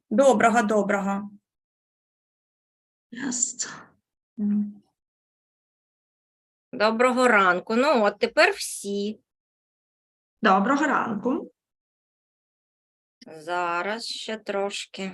Доброго. Доброго ранку. Ну, от тепер всі. Доброго ранку. Зараз ще трошки.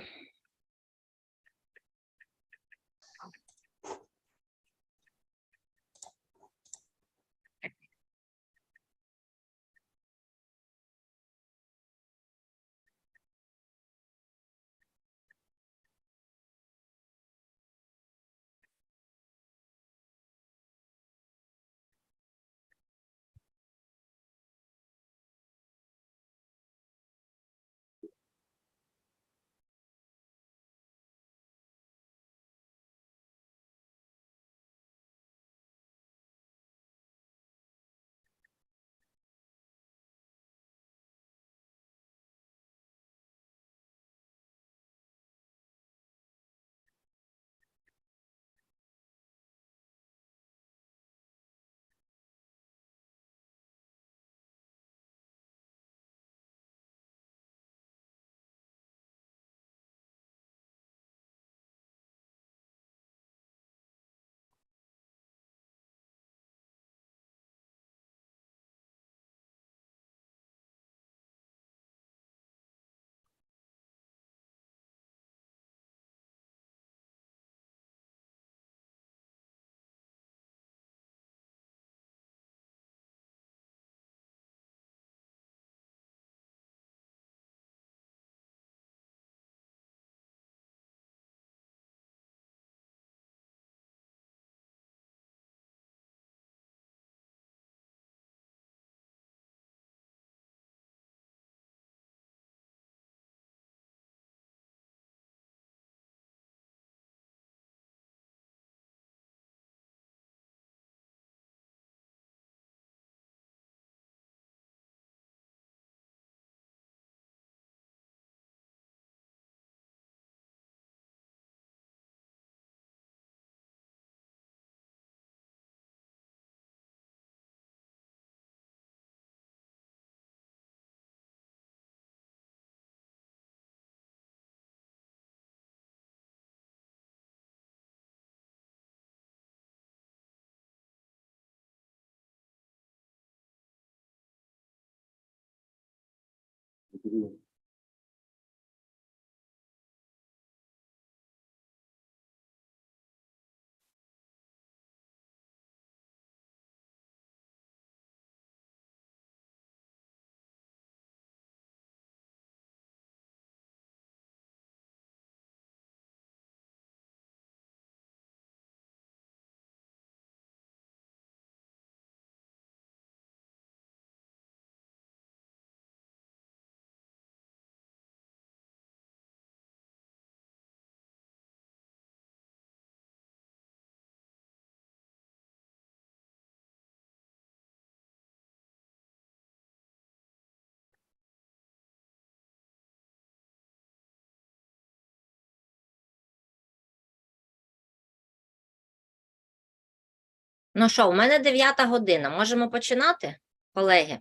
Ну що, у мене 9 година. Можемо починати, колеги?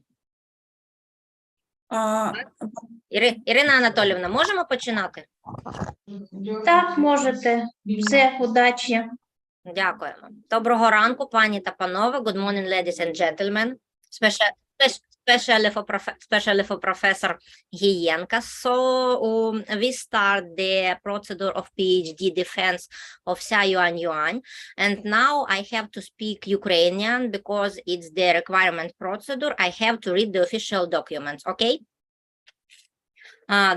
Ірина Анатоліївна, можемо починати? Так, можете. Все, удачі. Дякуємо. Доброго ранку, пані та панове. Good morning, ladies and gentlemen. Especially for Professor Gienka. So we start the procedure of PhD defense of Ся Юань Юань. And now I have to speak Ukrainian because it's the requirement procedure. I have to read the official documents, okay?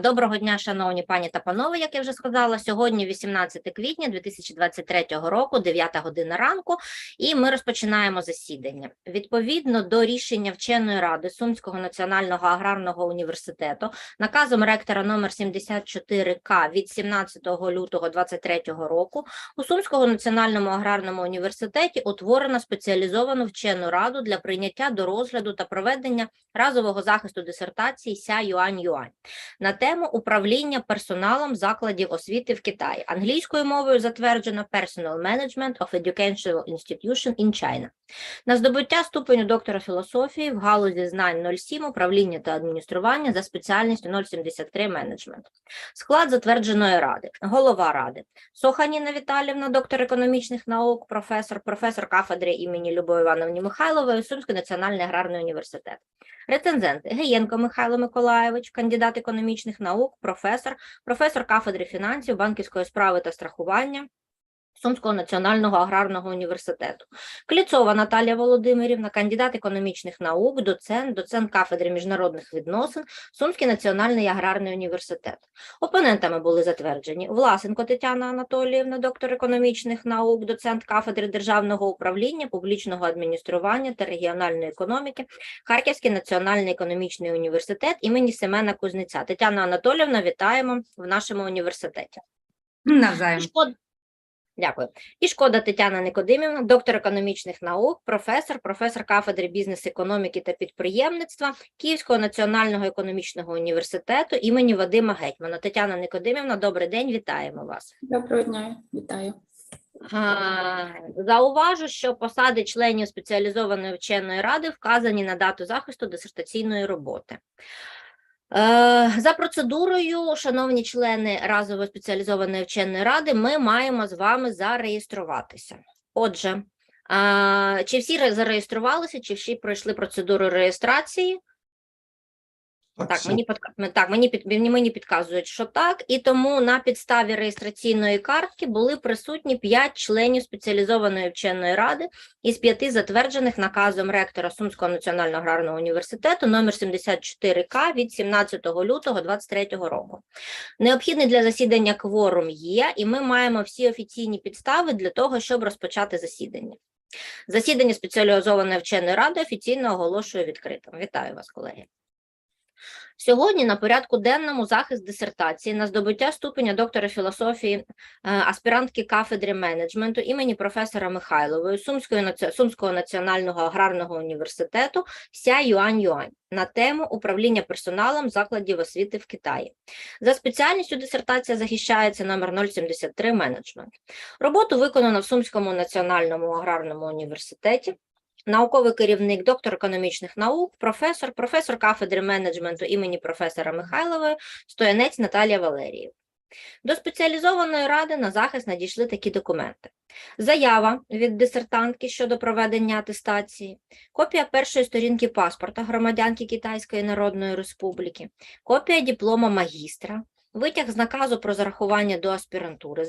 Доброго дня, шановні пані та панове, як я вже сказала, сьогодні 18 квітня 2023 року, 9 година ранку, і ми розпочинаємо засідання. Відповідно до рішення Вченої ради Сумського національного аграрного університету, наказом ректора номер 74К від 17 лютого 2023 року, у Сумському національному аграрному університеті утворено спеціалізовану вчену раду для прийняття до розгляду та проведення разового захисту дисертації Ся Юань Юань. на тему управління персоналом закладів освіти в Китаї. Англійською мовою затверджено Personal Management of Educational Institution in China. На здобуття ступеню доктора філософії в галузі знань 07 управління та адміністрування за спеціальністю 073 менеджмент. Склад затвердженої ради. Голова ради. Соханіна Віталіївна, доктор економічних наук, професор кафедри імені Любові Івановні Михайлової, Сумський національний аграрний університет. Рецензенти. Гієнко Михайло Миколайович, кандидат економічних наук, професор кафедри фінансів, банківської справи та страхування Сумського національного аграрного університету. Кліцова Наталія Володимирівна, кандидат економічних наук, доцент кафедри міжнародних відносин, Сумський національний аграрний університет. Опонентами були затверджені Власенко Тетяна Анатоліївна, доктор економічних наук, доцент кафедри державного управління, публічного адміністрування та регіональної економіки, Харківський національний економічний університет імені Семена Кузнеця. Тетяна Анатоліївна, вітаємо в нашому університеті. Навзаєм. Дякую. І Шкода Тетяна Никодимівна, доктор економічних наук, професор кафедри бізнес-економіки та підприємництва Київського національного економічного університету імені Вадима Гетьмана. Тетяна Никодимівна, добрий день, вітаємо вас. Доброго дня, вітаю. Зауважу, що посади членів спеціалізованої вченої ради вказані на дату захисту дисертаційної роботи. За процедурою, шановні члени разової спеціалізованої вченої ради, ми маємо з вами зареєструватися. Отже, чи всі зареєструвалися, чи всі пройшли процедуру реєстрації? Мені підказують, що так, і тому на підставі реєстраційної картки були присутні 5 членів спеціалізованої вченої ради із 5 затверджених наказом ректора Сумського національного аграрного університету номер 74К від 17 лютого 2023 року. Необхідний для засідання кворум є, і ми маємо всі офіційні підстави для того, щоб розпочати засідання. Засідання спеціалізованої вченої ради офіційно оголошую відкритим. Вітаю вас, колеги. Сьогодні на порядку денному захист дисертації на здобуття ступеня доктора філософії аспірантки кафедри менеджменту імені професора Михайлової Сумського національного аграрного університету Ся Юань на тему управління персоналом закладів освіти в Китаї. За спеціальністю дисертація захищається номер 073 менеджмент. Роботу виконано в Сумському національному аграрному університеті. Науковий керівник, доктор економічних наук, професор кафедри менеджменту імені професора Михайлової, Стоянець Наталія Валеріївна. До спеціалізованої ради на захист надійшли такі документи. Заява від дисертантки щодо проведення атестації, копія першої сторінки паспорта громадянки Китайської Народної Республіки, копія диплома магістра, витяг з наказу про зарахування до аспірантури,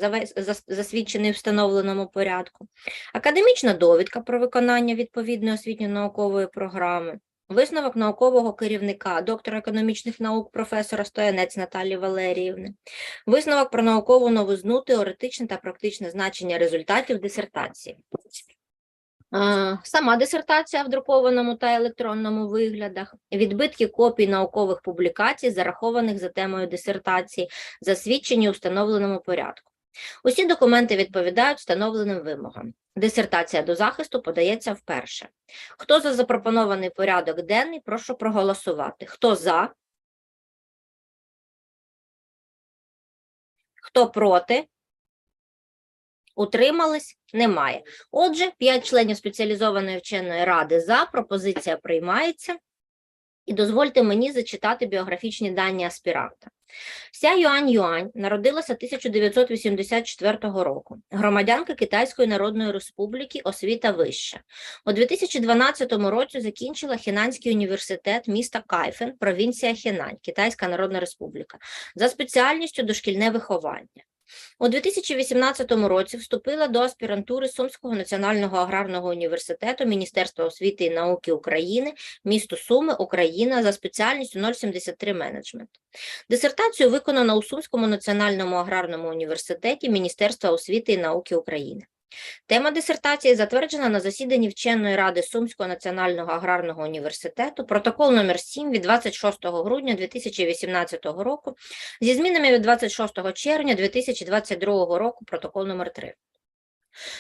засвідчений в встановленому порядку, академічна довідка про виконання відповідної освітньо-наукової програми, висновок наукового керівника, доктора економічних наук, професора Стоянець Наталії Валеріївни, висновок про наукову новизну, теоретичне та практичне значення результатів дисертації. Сама дисертація в друкованому та електронному виглядах, відбитки копій наукових публікацій, зарахованих за темою дисертації, засвідчені у встановленому порядку. Усі документи відповідають встановленим вимогам. Дисертація до захисту подається вперше. Хто за запропонований порядок денний, прошу проголосувати. Хто за? Хто проти? Утримались? Немає. Отже, 5 членів спеціалізованої вченої ради за, пропозиція приймається. І дозвольте мені зачитати біографічні дані аспіранта. Ся Юань народилася 1984 року. Громадянка Китайської Народної Республіки, освіта вища. У 2012 році закінчила Хенанський університет міста Кайфен, провінція Хенань, Китайська Народна Республіка, за спеціальністю дошкільне виховання. У 2018 році вступила до аспірантури Сумського національного аграрного університету Міністерства освіти і науки України, місто Суми, Україна, за спеціальністю 073 менеджмент. Дисертацію виконано у Сумському національному аграрному університеті Міністерства освіти і науки України. Тема дисертації затверджена на засіданні вченої ради Сумського національного аграрного університету, протокол номер 7 від 26 грудня 2018 року, зі змінами від 26 червня 2022 року, протокол номер 3.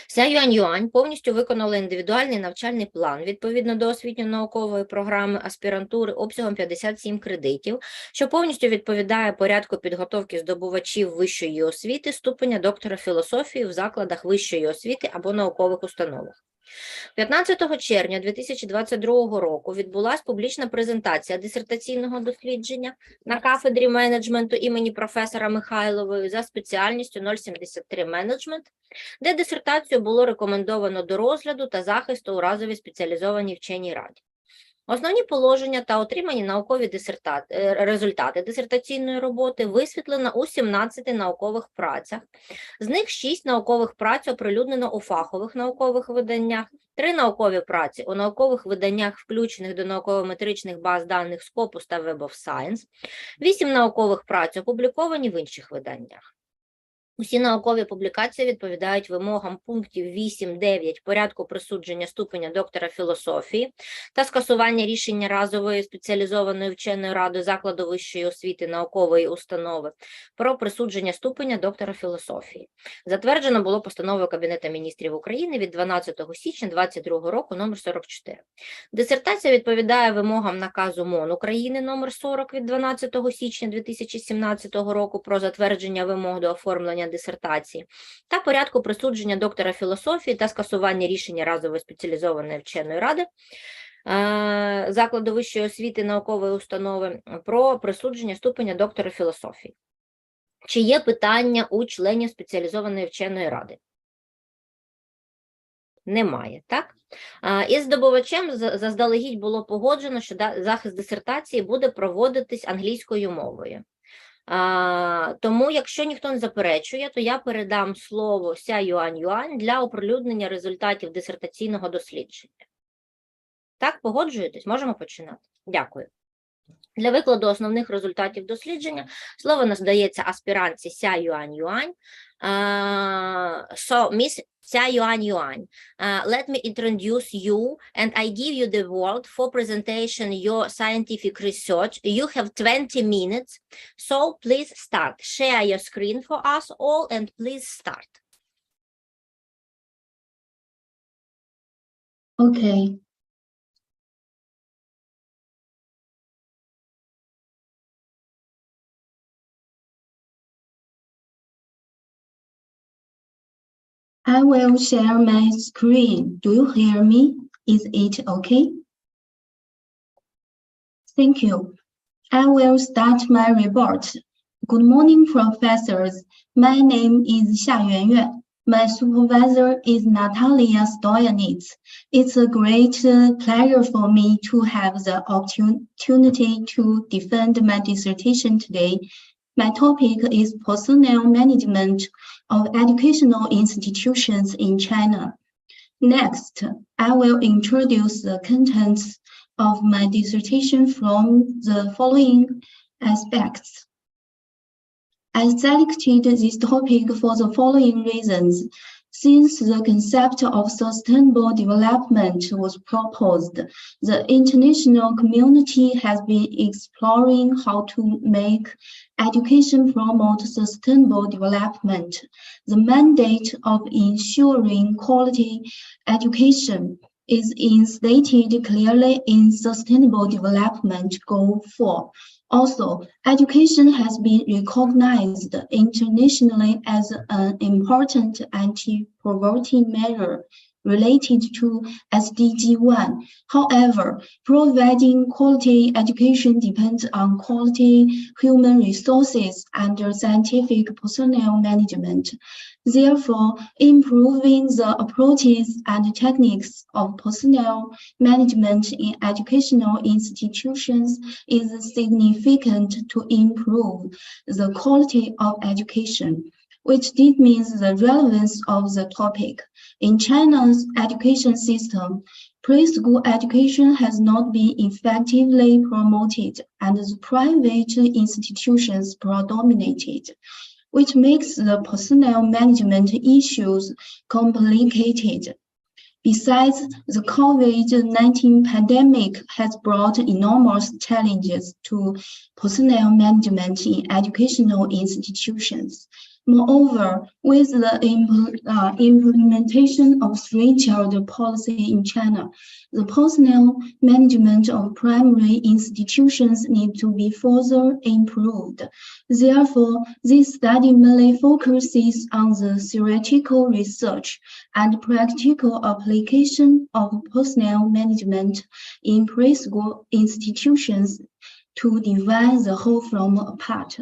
Ся Юань повністю виконала індивідуальний навчальний план відповідно до освітньо-наукової програми аспірантури обсягом 57 кредитів, що повністю відповідає порядку підготовки здобувачів вищої освіти ступеня доктора філософії в закладах вищої освіти або наукових установах. 15 червня 2022 року відбулася публічна презентація дисертаційного дослідження на кафедрі менеджменту імені професора Михайлової за спеціальністю 073 менеджмент, де дисертацію було рекомендовано до розгляду та захисту у разовій спеціалізованій вченій раді. Основні положення та отримані наукові результати дисертаційної роботи висвітлено у 17 наукових працях. З них 6 наукових праць оприлюднено у фахових наукових виданнях, 3 наукові праці у наукових виданнях, включених до науково-метричних баз даних Scopus та Web of Science, 8 наукових праць опубліковані в інших виданнях. Усі наукові публікації відповідають вимогам пунктів 8-9 порядку присудження ступеня доктора філософії та скасування рішення разової спеціалізованої вченої ради закладу вищої освіти наукової установи про присудження ступеня доктора філософії. Затверджено було постановою Кабінету міністрів України від 12 січня 2022 року номер 44. Дисертація відповідає вимогам наказу МОН України номер 40 від 12 січня 2017 року про затвердження вимог до оформлення дисертації та порядку присудження доктора філософії та скасування рішення разової спеціалізованої вченої ради закладу вищої освіти наукової установи про присудження ступеня доктора філософії. Чи є питання у членів спеціалізованої вченої ради? Немає, так? Із здобувачем заздалегідь було погоджено, що захист дисертації буде проводитись англійською мовою. Тому, якщо ніхто не заперечує, то я передам слово Ся Юань для оприлюднення результатів дисертаційного дослідження. Так, погоджуєтесь? Можемо починати? Дякую. Для викладу основних результатів дослідження слово надається аспірантці Ся Юань. So, Miss Ся Юань, let me introduce you and I give you the word for presentation your scientific research. You have 20 minutes, so please start. Share your screen for us all and please start. Okay. I will share my screen. Do you hear me? Is it okay? Thank you. I will start my report. Good morning, professors. My name is Xia Yuanyuan. My supervisor is Natalia Stoyanits. It's a great pleasure for me to have the opportunity to defend my dissertation today. My topic is personnel management of educational institutions in China. Next, I will introduce the contents of my dissertation from the following aspects. I selected this topic for the following reasons. Since the concept of sustainable development was proposed, the international community has been exploring how to make education promote sustainable development. The mandate of ensuring quality education is stated clearly in Sustainable Development Goal 4. Also, education has been recognized internationally as an important anti-poverty measure related to SDG 1. However, providing quality education depends on quality human resources and scientific personnel management. Therefore, improving the approaches and techniques of personnel management in educational institutions is significant to improve the quality of education, which determines the relevance of the topic. In China's education system, preschool education has not been effectively promoted and the private institutions predominated, which makes the personnel management issues complicated. Besides, the COVID-19 pandemic has brought enormous challenges to personnel management in educational institutions. Moreover, with the implementation of three-child policy in China, the personnel management of primary institutions need to be further improved. Therefore, this study mainly focuses on the theoretical research and practical application of personnel management in preschool institutions to divide the whole from a part.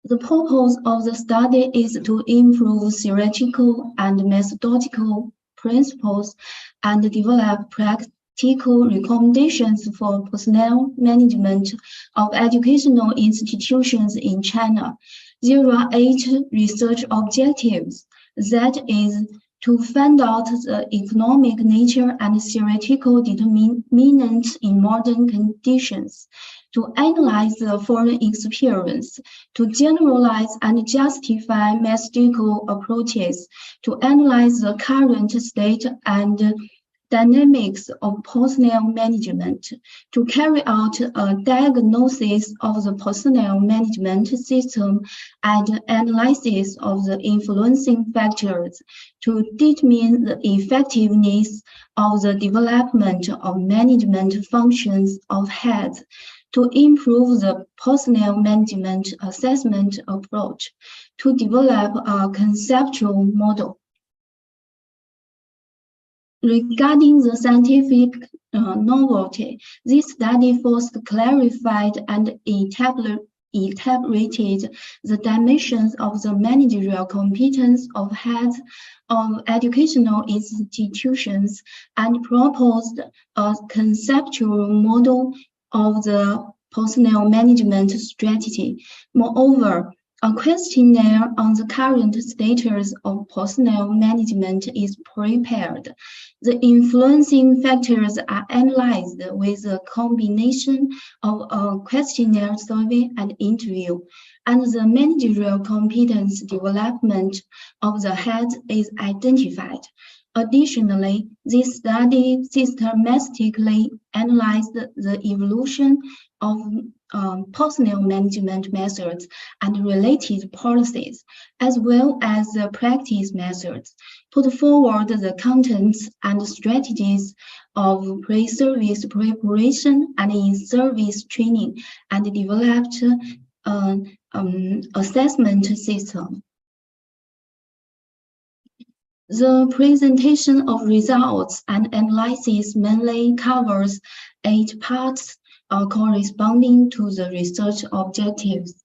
The purpose of the study is to improve theoretical and methodological principles and develop practical recommendations for personnel management of educational institutions in China. There are 8 research objectives. That is, to find out the economic nature and theoretical determinants in modern conditions, to analyze the foreign experience, to generalize and justify methodical approaches, to analyze the current state and dynamics of personnel management, to carry out a diagnosis of the personnel management system and analysis of the influencing factors, to determine the effectiveness of the development of management functions of heads, to improve the personnel management assessment approach, to develop a conceptual model. Regarding the scientific novelty, this study first clarified and elaborated the dimensions of the managerial competence of heads of educational institutions and proposed a conceptual model of the personnel management strategy. Moreover, a questionnaire on the current status of personnel management is prepared. The influencing factors are analyzed with a combination of a questionnaire survey and interview, and the managerial competence development of the head is identified. Additionally, this study systematically analyzed the evolution of personnel management methods and related policies, as well as the practice methods, put forward the contents and strategies of pre-service preparation and in-service training, and developed an assessment system. The presentation of results and analysis mainly covers 8 parts corresponding to the research objectives.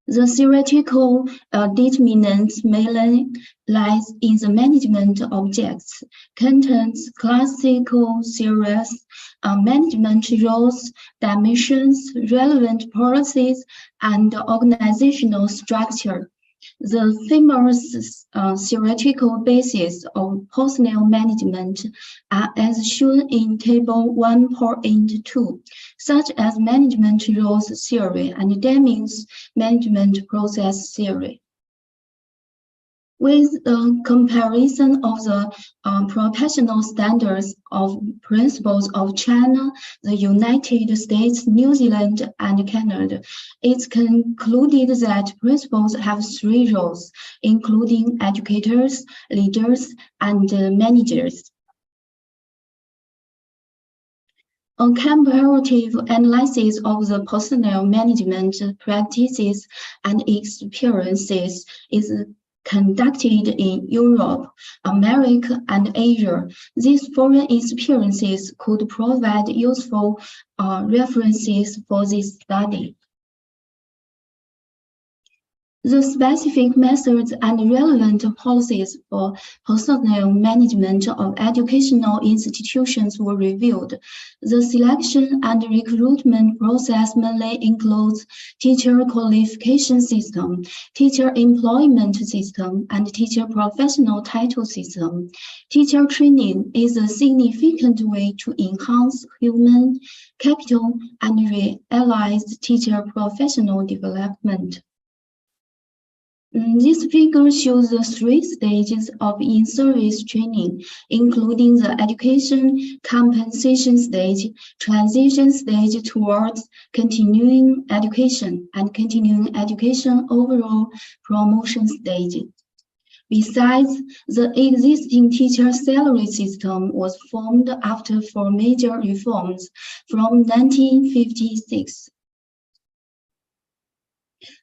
The theoretical determinants mainly lies in the management objects, contents, classical theories, management roles, dimensions, relevant policies, and organizational structure. The famous theoretical basis of personnel management are as shown in Table 1.2, such as management roles theory and Deming's management process theory. With a comparison of the professional standards of principles of China, the United States, New Zealand, and Canada, it's concluded that principals have 3 roles, including educators, leaders, and managers. A comparative analysis of the personnel management practices and experiences is conducted in Europe, America, and Asia. These foreign experiences could provide useful references for this study. The specific methods and relevant policies for personnel management of educational institutions were reviewed. The selection and recruitment process mainly includes teacher qualification system, teacher employment system, and teacher professional title system. Teacher training is a significant way to enhance human capital and realize teacher professional development. This figure shows the 3 stages of in-service training, including the education compensation stage, transition stage towards continuing education, and continuing education overall promotion stage. Besides, the existing teacher salary system was formed after 4 major reforms from 1956.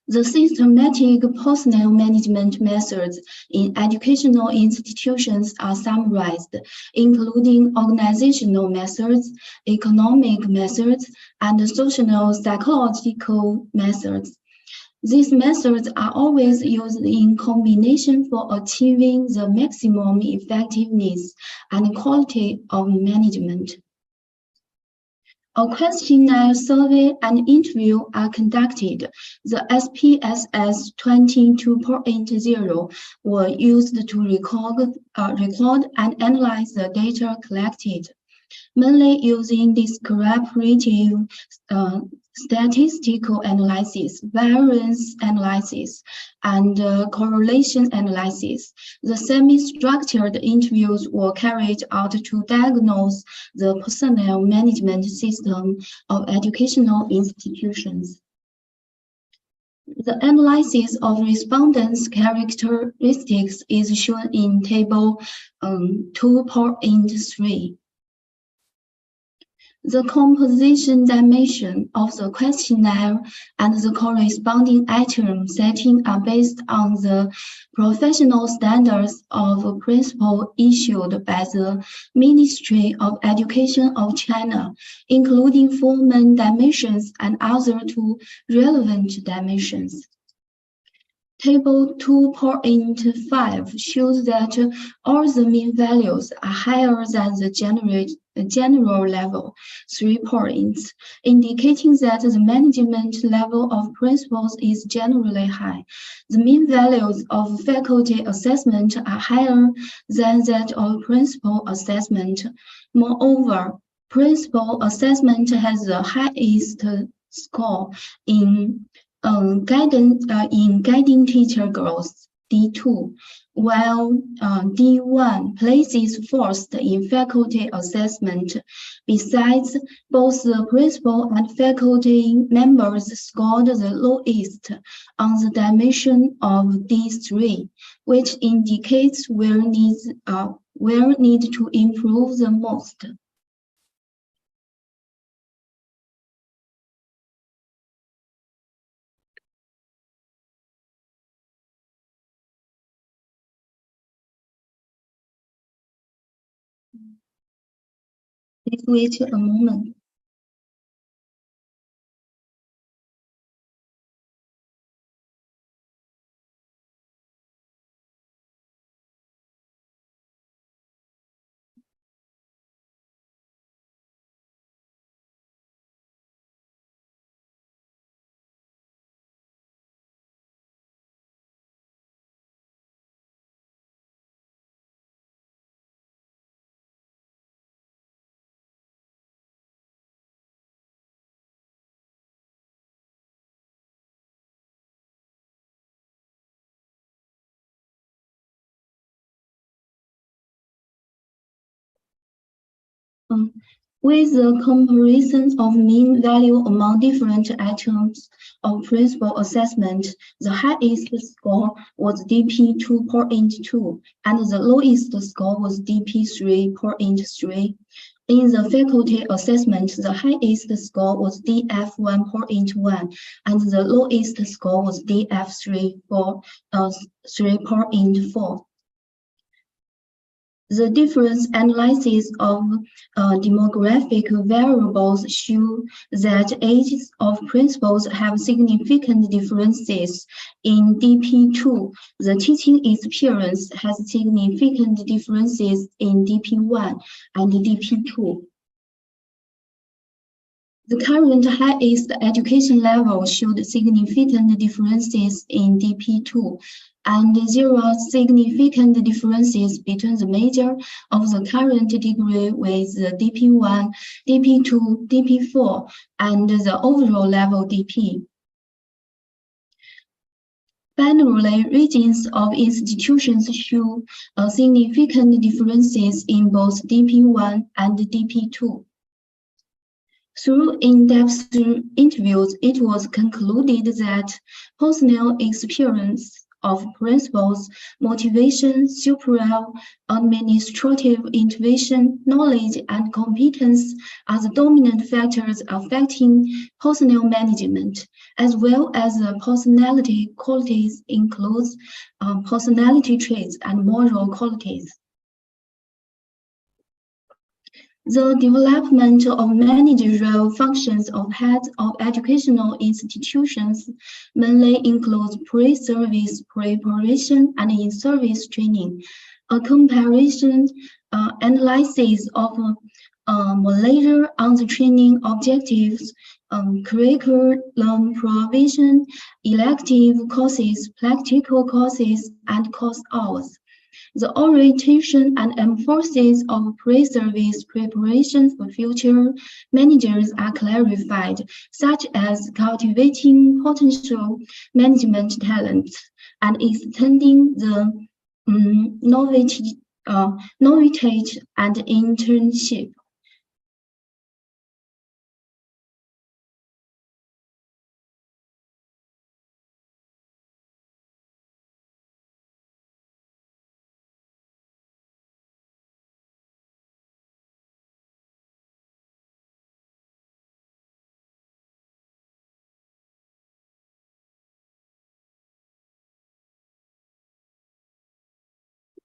The systematic personnel management methods in educational institutions are summarized, including organizational methods, economic methods, and social psychological methods. These methods are always used in combination for achieving the maximum effectiveness and quality of management. A questionnaire, survey, and interview are conducted. The SPSS 22.0 were used to record and analyze the data collected, mainly using descriptive statistical analysis, variance analysis, and correlation analysis. The semi-structured interviews were carried out to diagnose the personnel management system of educational institutions. The analysis of respondents' characteristics is shown in Table 2.3. The composition dimension of the questionnaire and the corresponding item setting are based on the professional standards of principle issued by the Ministry of Education of China, including 4 main dimensions and other 2 relevant dimensions. Table 2.5 shows that all the mean values are higher than the general level, 3 points, indicating that the management level of principals is generally high. The mean values of faculty assessment are higher than that of principal assessment. Moreover, principal assessment has the highest score in guiding teacher growth, D2, while D1 places first in faculty assessment. Besides, both the principal and faculty members scored the lowest on the dimension of D3, which indicates where need to improve the most. Please wait a moment. With the comparison of mean value among different items of principal assessment, the highest score was DP 2.2 and the lowest score was DP 3.3. In the faculty assessment, the highest score was DF 1.1 and the lowest score was DF 3.4. The difference analysis of demographic variables show that ages of principals have significant differences. In DP2, the teaching experience has significant differences in DP1 and DP2. The current highest education level showed significant differences in DP2, and there are significant differences between the major of the current degree with the DP1, DP2, DP4, and the overall level DP. Finally, regions of institutions show significant differences in both DP1 and DP2. Through in-depth interviews, it was concluded that personal experience of principles, motivation, superior administrative intuition, knowledge, and competence are the dominant factors affecting personnel management, as well as the personality qualities includes personality traits and moral qualities. The development of managerial functions of heads of educational institutions mainly includes pre-service preparation and in-service training. A comparison analysis of literature on the training objectives, curriculum provision, elective courses, practical courses, and course hours. The orientation and emphasis of pre-service preparation for future managers are clarified, such as cultivating potential management talents and extending the novelty and internship.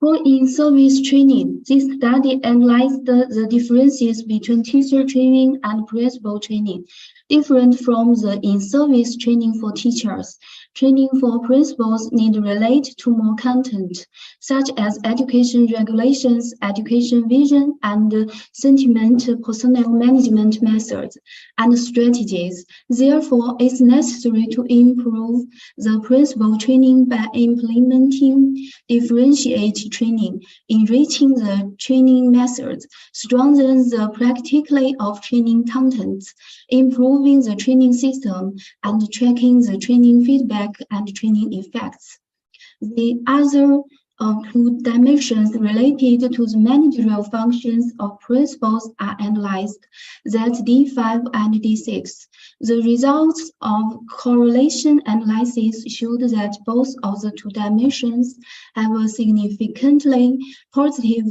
For in-service training, this study analyzed the differences between teacher training and principal training. Different from the in-service training for teachers, training for principals need relate to more content, such as education regulations, education vision, and sentiment personnel management methods and strategies. Therefore, it's necessary to improve the principal training by implementing differentiated training, enriching the training methods, strengthen the practicality of training contents, improving the training system, and tracking the training feedback and training effects. The other two dimensions related to the managerial functions of principals are analyzed, that's D5 and D6. The results of correlation analysis showed that both of the two dimensions have a significantly positive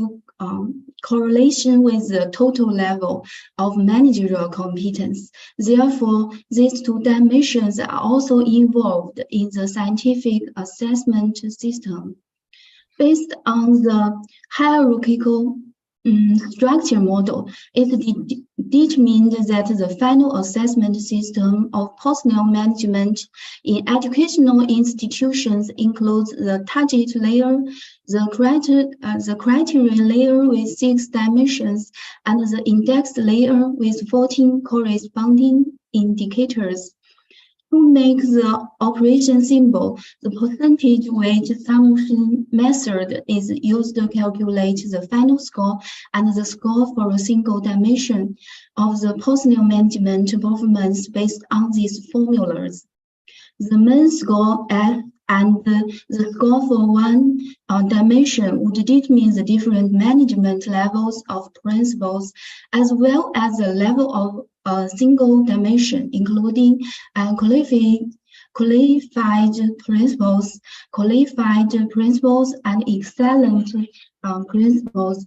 correlation with the total level of managerial competence. Therefore, these two dimensions are also involved in the scientific assessment system. Based on the hierarchical structure model, it determined that the final assessment system of personnel management in educational institutions includes the target layer, the criteria layer with 6 dimensions, and the index layer with 14 corresponding indicators. To make the operation simple, the percentage weight summation method is used to calculate the final score and the score for a single dimension of the personnel management performance based on these formulas. The mean score F and the score for one dimension would determine the different management levels of principals, as well as the level of a single dimension, including qualified principals, and excellent principals.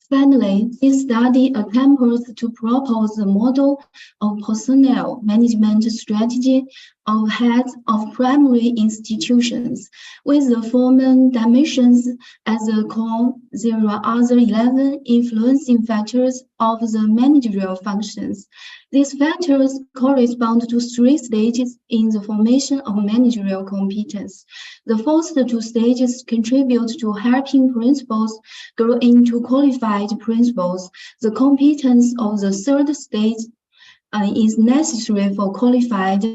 Finally, this study attempts to propose the model of personnel management strategy of heads of primary institutions, with the former dimensions as the core. There are other 11 influencing factors of the managerial functions. These factors correspond to 3 stages in the formation of managerial competence. The first 2 stages contribute to helping principals grow into qualified principals. The competence of the 3rd stage is necessary for qualified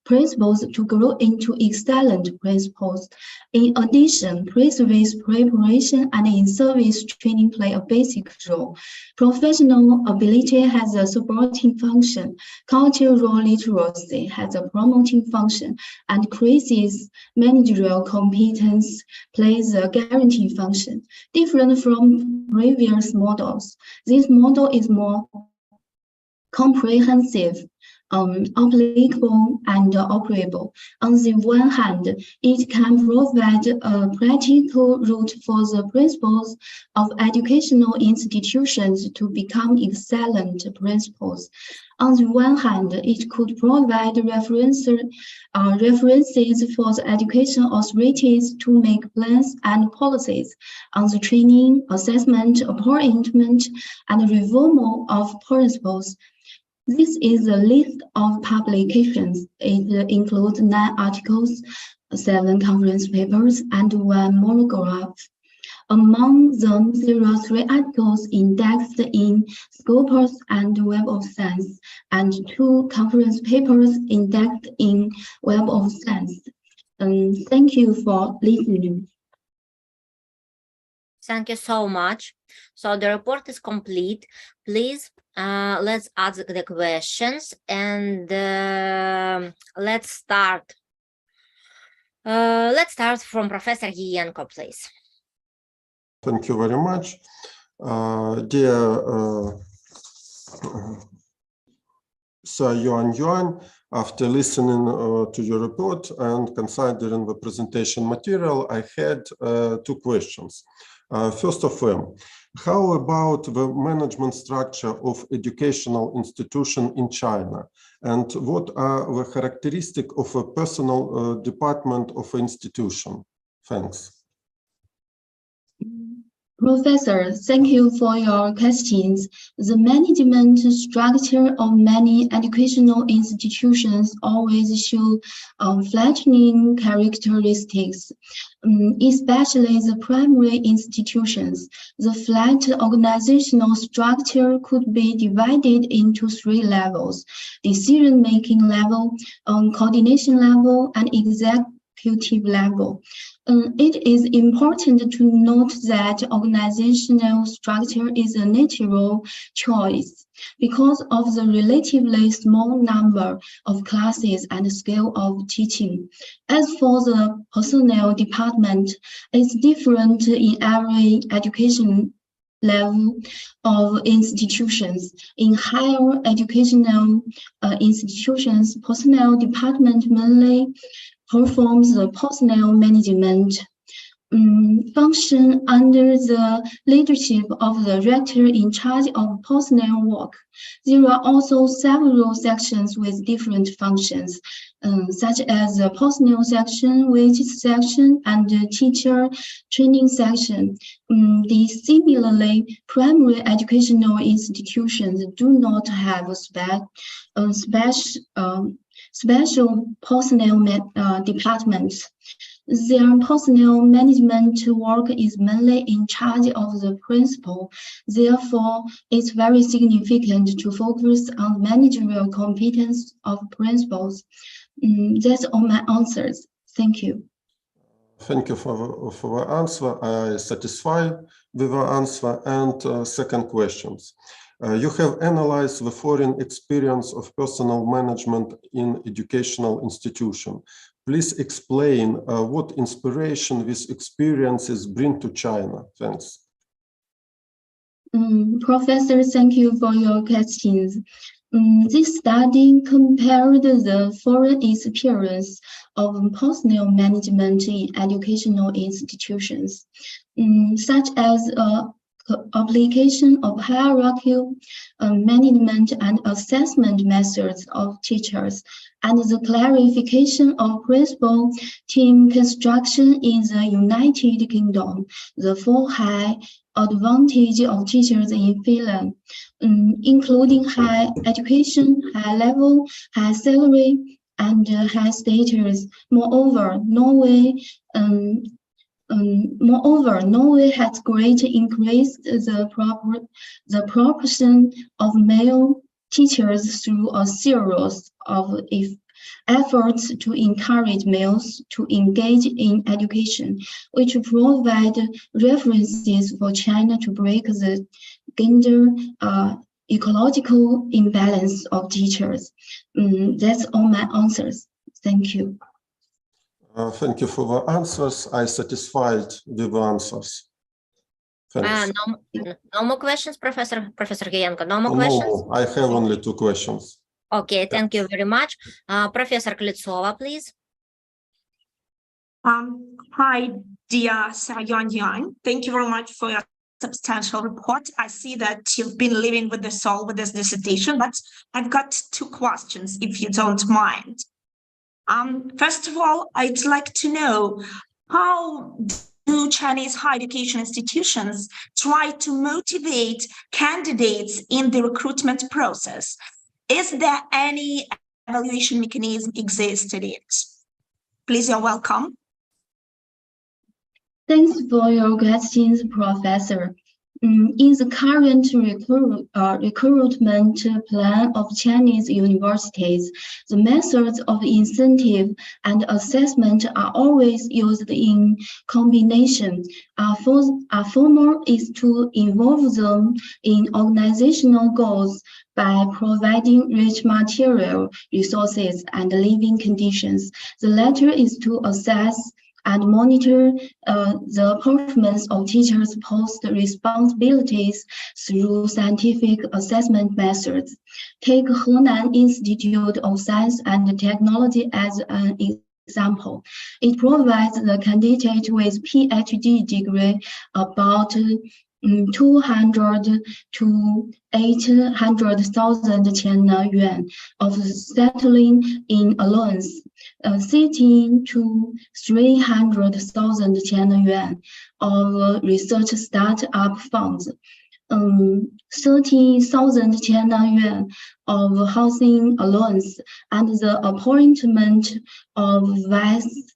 principals to grow into excellent principals. In addition, pre-service preparation and in-service training play a basic role. Professional ability has a supporting function. Cultural literacy has a promoting function, and crisis managerial competence plays a guaranteeing function. Different from previous models, this model is more comprehensive, applicable, and operable. On the one hand, it can provide a practical route for the principals of educational institutions to become excellent principals. On the one hand, it could provide references for the education authorities to make plans and policies on the training, assessment, appointment, and removal of principals. This is a list of publications. It includes 9 articles, 7 conference papers, and 1 monograph. Among them, there are 3 articles indexed in Scopus and Web of Science, and 2 conference papers indexed in Web of Science. Thank you for listening. Thank you so much. So the report is complete. Please, let's ask the questions, and let's start. Let's start from Professor Gienko, please. Thank you very much. Dear Sir Yuan, after listening to your report and considering the presentation material, I had 2 questions. First of them, how about the management structure of educational institution in China? And what are the characteristics of a personal department of an institution? Thanks. Professor, thank you for your questions. The management structure of many educational institutions always show flattening characteristics, especially the primary institutions. The flat organizational structure could be divided into 3 levels: decision-making level, coordination level, and executive level. It is important to note that organizational structure is a natural choice because of the relatively small number of classes and scale of teaching. As for the personnel department, it's different in every education level of institutions. In higher educational institutions, personnel department mainly performs the personnel management function under the leadership of the rector in charge of personnel work. There are also several sections with different functions, such as the personnel section, wages section, and the teacher training section. Similarly, primary educational institutions do not have special personnel departments. Their personnel management work is mainly in charge of the principal. Therefore, it's very significant to focus on managerial competence of principals. That's all my answers. Thank you. Thank you for the answer. I am satisfied with the answer. And second questions. You have analyzed the foreign experience of personnel management in educational institution. Please explain what inspiration these experiences bring to China. Thanks. Professor, thank you for your questions. This study compared the foreign experience of personnel management in educational institutions, such as application of hierarchical management and assessment methods of teachers, and the clarification of principal team construction in the United Kingdom, the 4 high advantage of teachers in Finland, including high education, high level, high salary, and high status. Moreover, Norway has greatly increased the proportion of male teachers through a series of efforts to encourage males to engage in education, which provide references for China to break the gender ecological imbalance of teachers. That's all my answers. Thank you. Thank you for the answers. I satisfied with the answers. Thanks. No more questions, Professor Gienko? No more questions? No, I have only 2 questions. Okay, thank you very much. Professor Klitsova, please. Hi, dear Yuan. Thank you very much for your substantial report. I see that you've been living with the soul with this dissertation, but I've got 2 questions, if you don't mind. First of all, I'd like to know, how do Chinese higher education institutions try to motivate candidates in the recruitment process? Is there any evaluation mechanism existed in it? Please, you're welcome. Thanks for your questions, Professor. In the current recruitment plan of Chinese universities, the methods of incentive and assessment are always used in combination. Our former is to involve them in organizational goals by providing rich material, resources, and living conditions. The latter is to assess and monitor the performance of teachers' post-responsibilities through scientific assessment methods. Take Henan Institute of Science and Technology as an example. It provides the candidate with PhD degree about 200 to 800,000 China yuan of settling in allowance, 16 to 300,000 China yuan of research startup funds, 30,000 China yuan of housing allowance, and the appointment of vice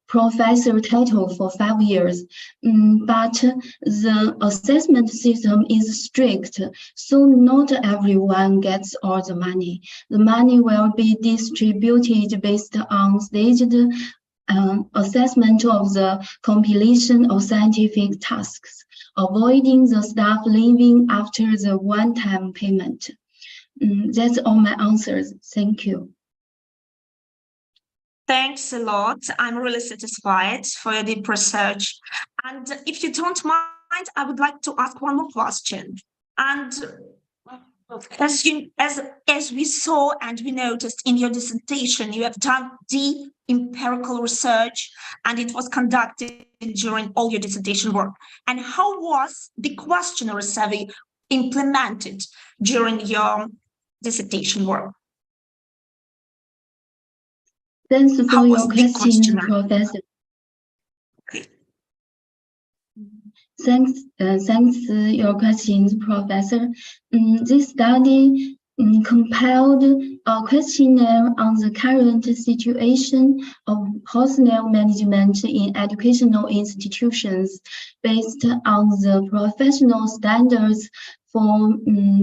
professor title for 5 years. But the assessment system is strict, so not everyone gets all the money. The money will be distributed based on staged assessment of the completion of scientific tasks, avoiding the staff leaving after the one-time payment. That's all my answers. Thank you. Thanks a lot. I'm really satisfied for your deep research. And if you don't mind, I would like to ask one more question. And as we saw and we noticed in your dissertation, you have done deep empirical research, and it was conducted during all your dissertation work. And how was the questionnaire survey implemented during your dissertation work? Thanks for How your was the question, questionnaire? Professor. Okay. Thanks your questions, Professor. This study compiled a questionnaire on the current situation of personnel management in educational institutions based on the professional standards for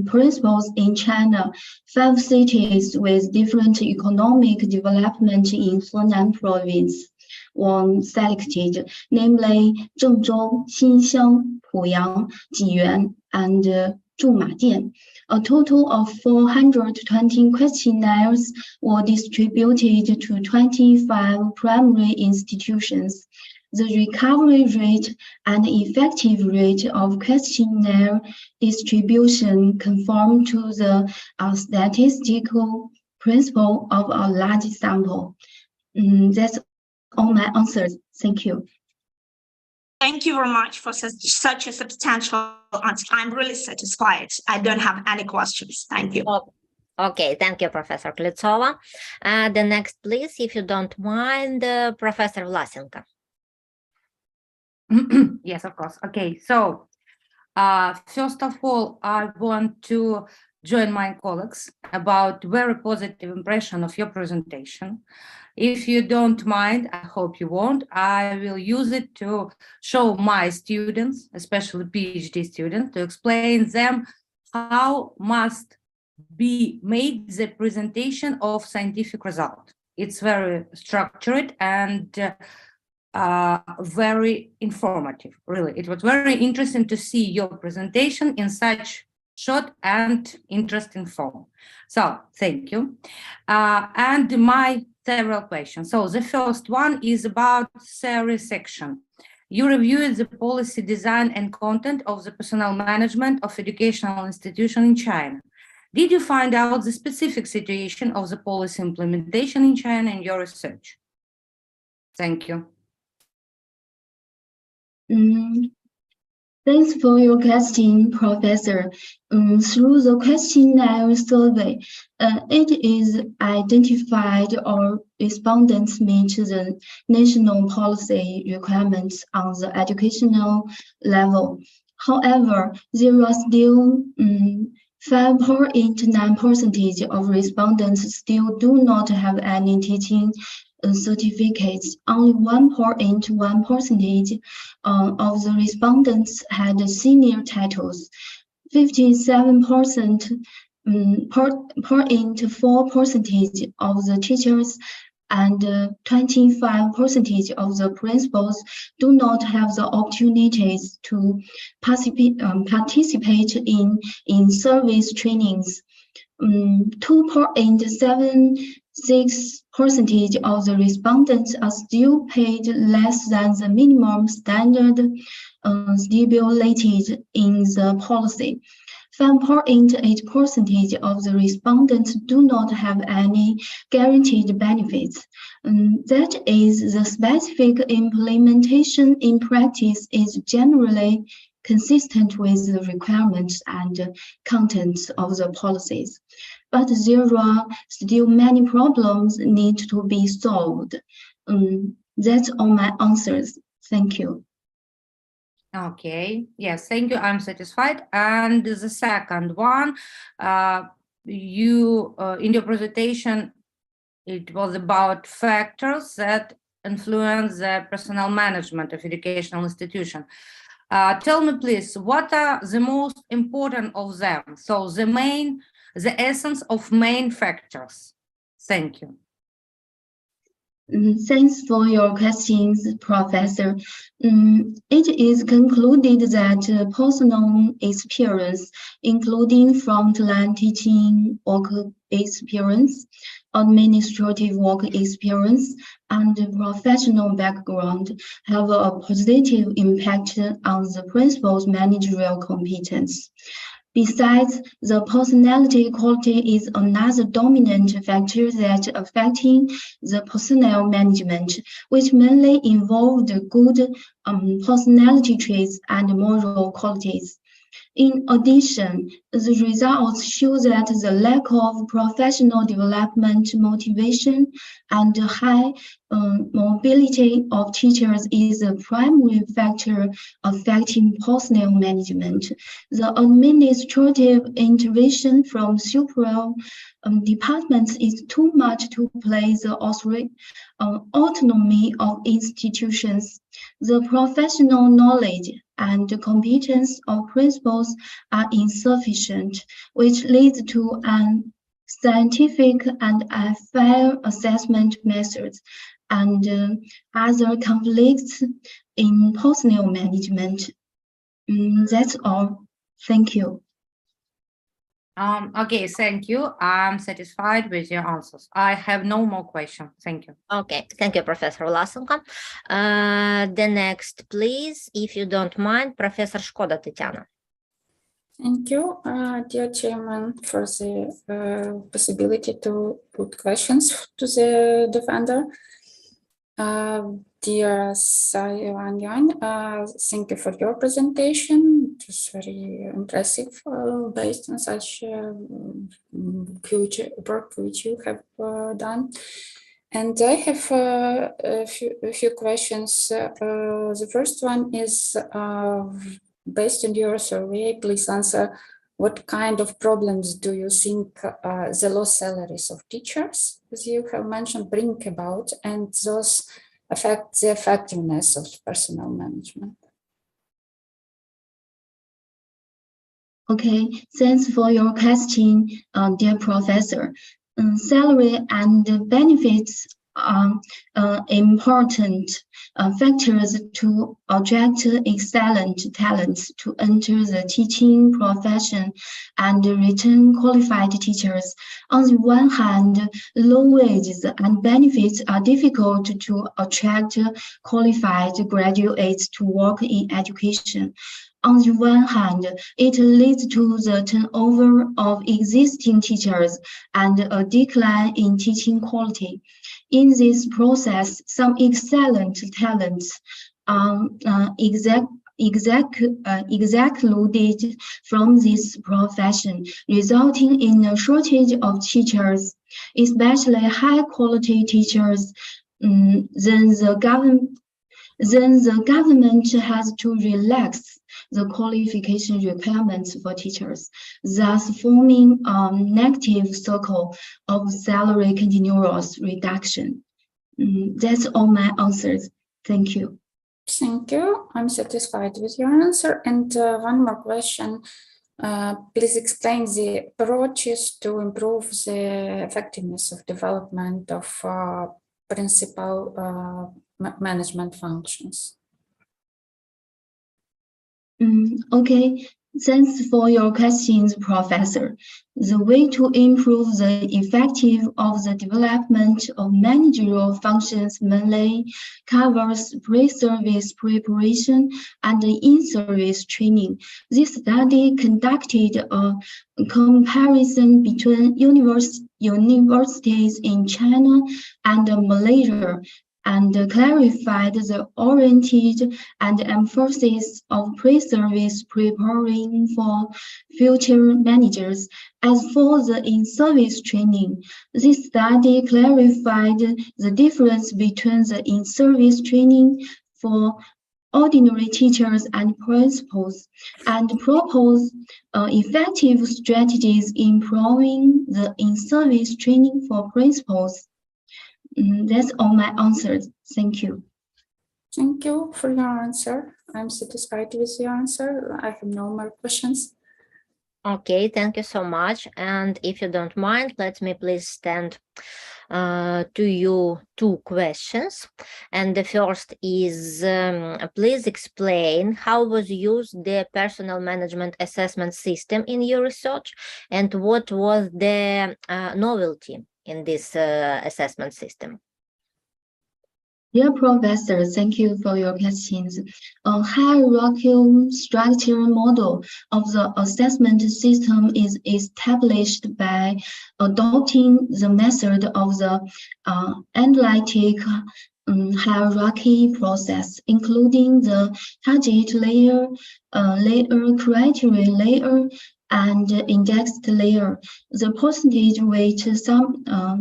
principals in China. 5 cities with different economic development in Henan province were selected, namely Zhengzhou, Xinxiang, Puyang, Jiyuan, and Zhumadian. A total of 420 questionnaires were distributed to 25 primary institutions. The recovery rate and effective rate of questionnaire distribution conform to the statistical principle of a large sample. That's all my answers. Thank you. Thank you very much for such a substantial answer. I'm really satisfied. I don't have any questions. Thank you. Okay, thank you, Professor Klitsova. The next, please, if you don't mind, Professor Vlasenko. Yes, of course. Okay, so first of all, I want to join my colleagues about very positive impression of your presentation. If you don't mind, I hope you won't, I will use it to show my students, especially PhD students, to explain them how must made the presentation of scientific result. It's very structured and very informative, really. It was very interesting to see your presentation in such short and interesting form. So thank you. And my several questions. So the first one is about theory section. You reviewed the policy design and content of the personnel management of educational institution in China. Did you find out the specific situation of the policy implementation in China in your research? Thank you. Thanks for your question, Professor. Through the questionnaire survey, it is identified all respondents meet the national policy requirements on the educational level. However, there are still 5.9% of respondents still do not have any teaching certificates. Only 1.1% of the respondents had senior titles. 57.4% of the teachers and 25% of the principals do not have the opportunities to participate in service trainings. 2.76% of the respondents are still paid less than the minimum standard stipulated in the policy. 5.8% of the respondents do not have any guaranteed benefits. That is, the specific implementation in practice is generally consistent with the requirements and contents of the policies. But there are still many problems need to be solved. That's all my answers. Thank you. Okay, yes, thank you. I'm satisfied. And the second one, you in your presentation, it was about factors that influence the personnel management of educational institution. Tell me, please, what are the most important of them? So the essence of main factors. Thank you. Thanks for your questions, Professor. It is concluded that personal experience, including frontline teaching work experience, administrative work experience, and professional background, have a positive impact on the principal's managerial competence. Besides, the personality quality is another dominant factor that affecting the personnel management, which mainly involve the good personality traits and moral qualities. In addition, the results show that the lack of professional development motivation and high mobility of teachers is a primary factor affecting personnel management. The administrative intervention from superior departments is too much to place the autonomy of institutions. The professional knowledge and competence of principals are insufficient, which leads to unscientific and unfair assessment methods and other conflicts in personnel management. That's all. Thank you. Okay, thank you. I'm satisfied with your answers. I have no more questions. Thank you. Okay, thank you, Professor Власенко. The next, please, if you don't mind, Professor Шкода Тетяна. Thank you, dear Chairman, for the possibility to put questions to the defender. Dear Yuan, thank you for your presentation. It was very impressive based on such huge work which you have done. And I have a few questions. The first one is based on your survey, please answer what kind of problems do you think the low salaries of teachers, as you have mentioned, bring about, and those affect the effectiveness of personnel management? Okay, thanks for your question, dear professor. Salary and benefits are important factors to attract excellent talents to enter the teaching profession and retain qualified teachers. On the one hand, low wages and benefits are difficult to attract qualified graduates to work in education. On the one hand, it leads to the turnover of existing teachers and a decline in teaching quality. In this process, some excellent talents are excluded from this profession, resulting in a shortage of teachers, especially high-quality teachers. Then the government has to relax the qualification requirements for teachers, thus forming a negative circle of salary continuous reduction. That's all my answers. Thank you. Thank you. I'm satisfied with your answer. And one more question. Please explain the approaches to improve the effectiveness of development of principal management functions. Okay, thanks for your questions, Professor. The way to improve the effectiveness of the development of managerial functions mainly covers pre-service preparation and in-service training. This study conducted a comparison between universities in China and Malaysia, and clarified the oriented and emphasis of pre-service preparing for future managers. As for the in-service training, this study clarified the difference between the in-service training for ordinary teachers and principals, and proposed effective strategies improving the in-service training for principals. That's all my answers. Thank you. Thank you for your answer. I'm satisfied with your answer. I have no more questions. Okay, thank you so much. And if you don't mind, let me please send to you 2 questions. And the first is, please explain how was used the personal management assessment system in your research, and what was the novelty in this assessment system? Dear Professor, thank you for your questions. A hierarchical structure model of the assessment system is established by adopting the method of the analytic hierarchy process, including the target layer, criteria layer, and indexed layer. The percentage weight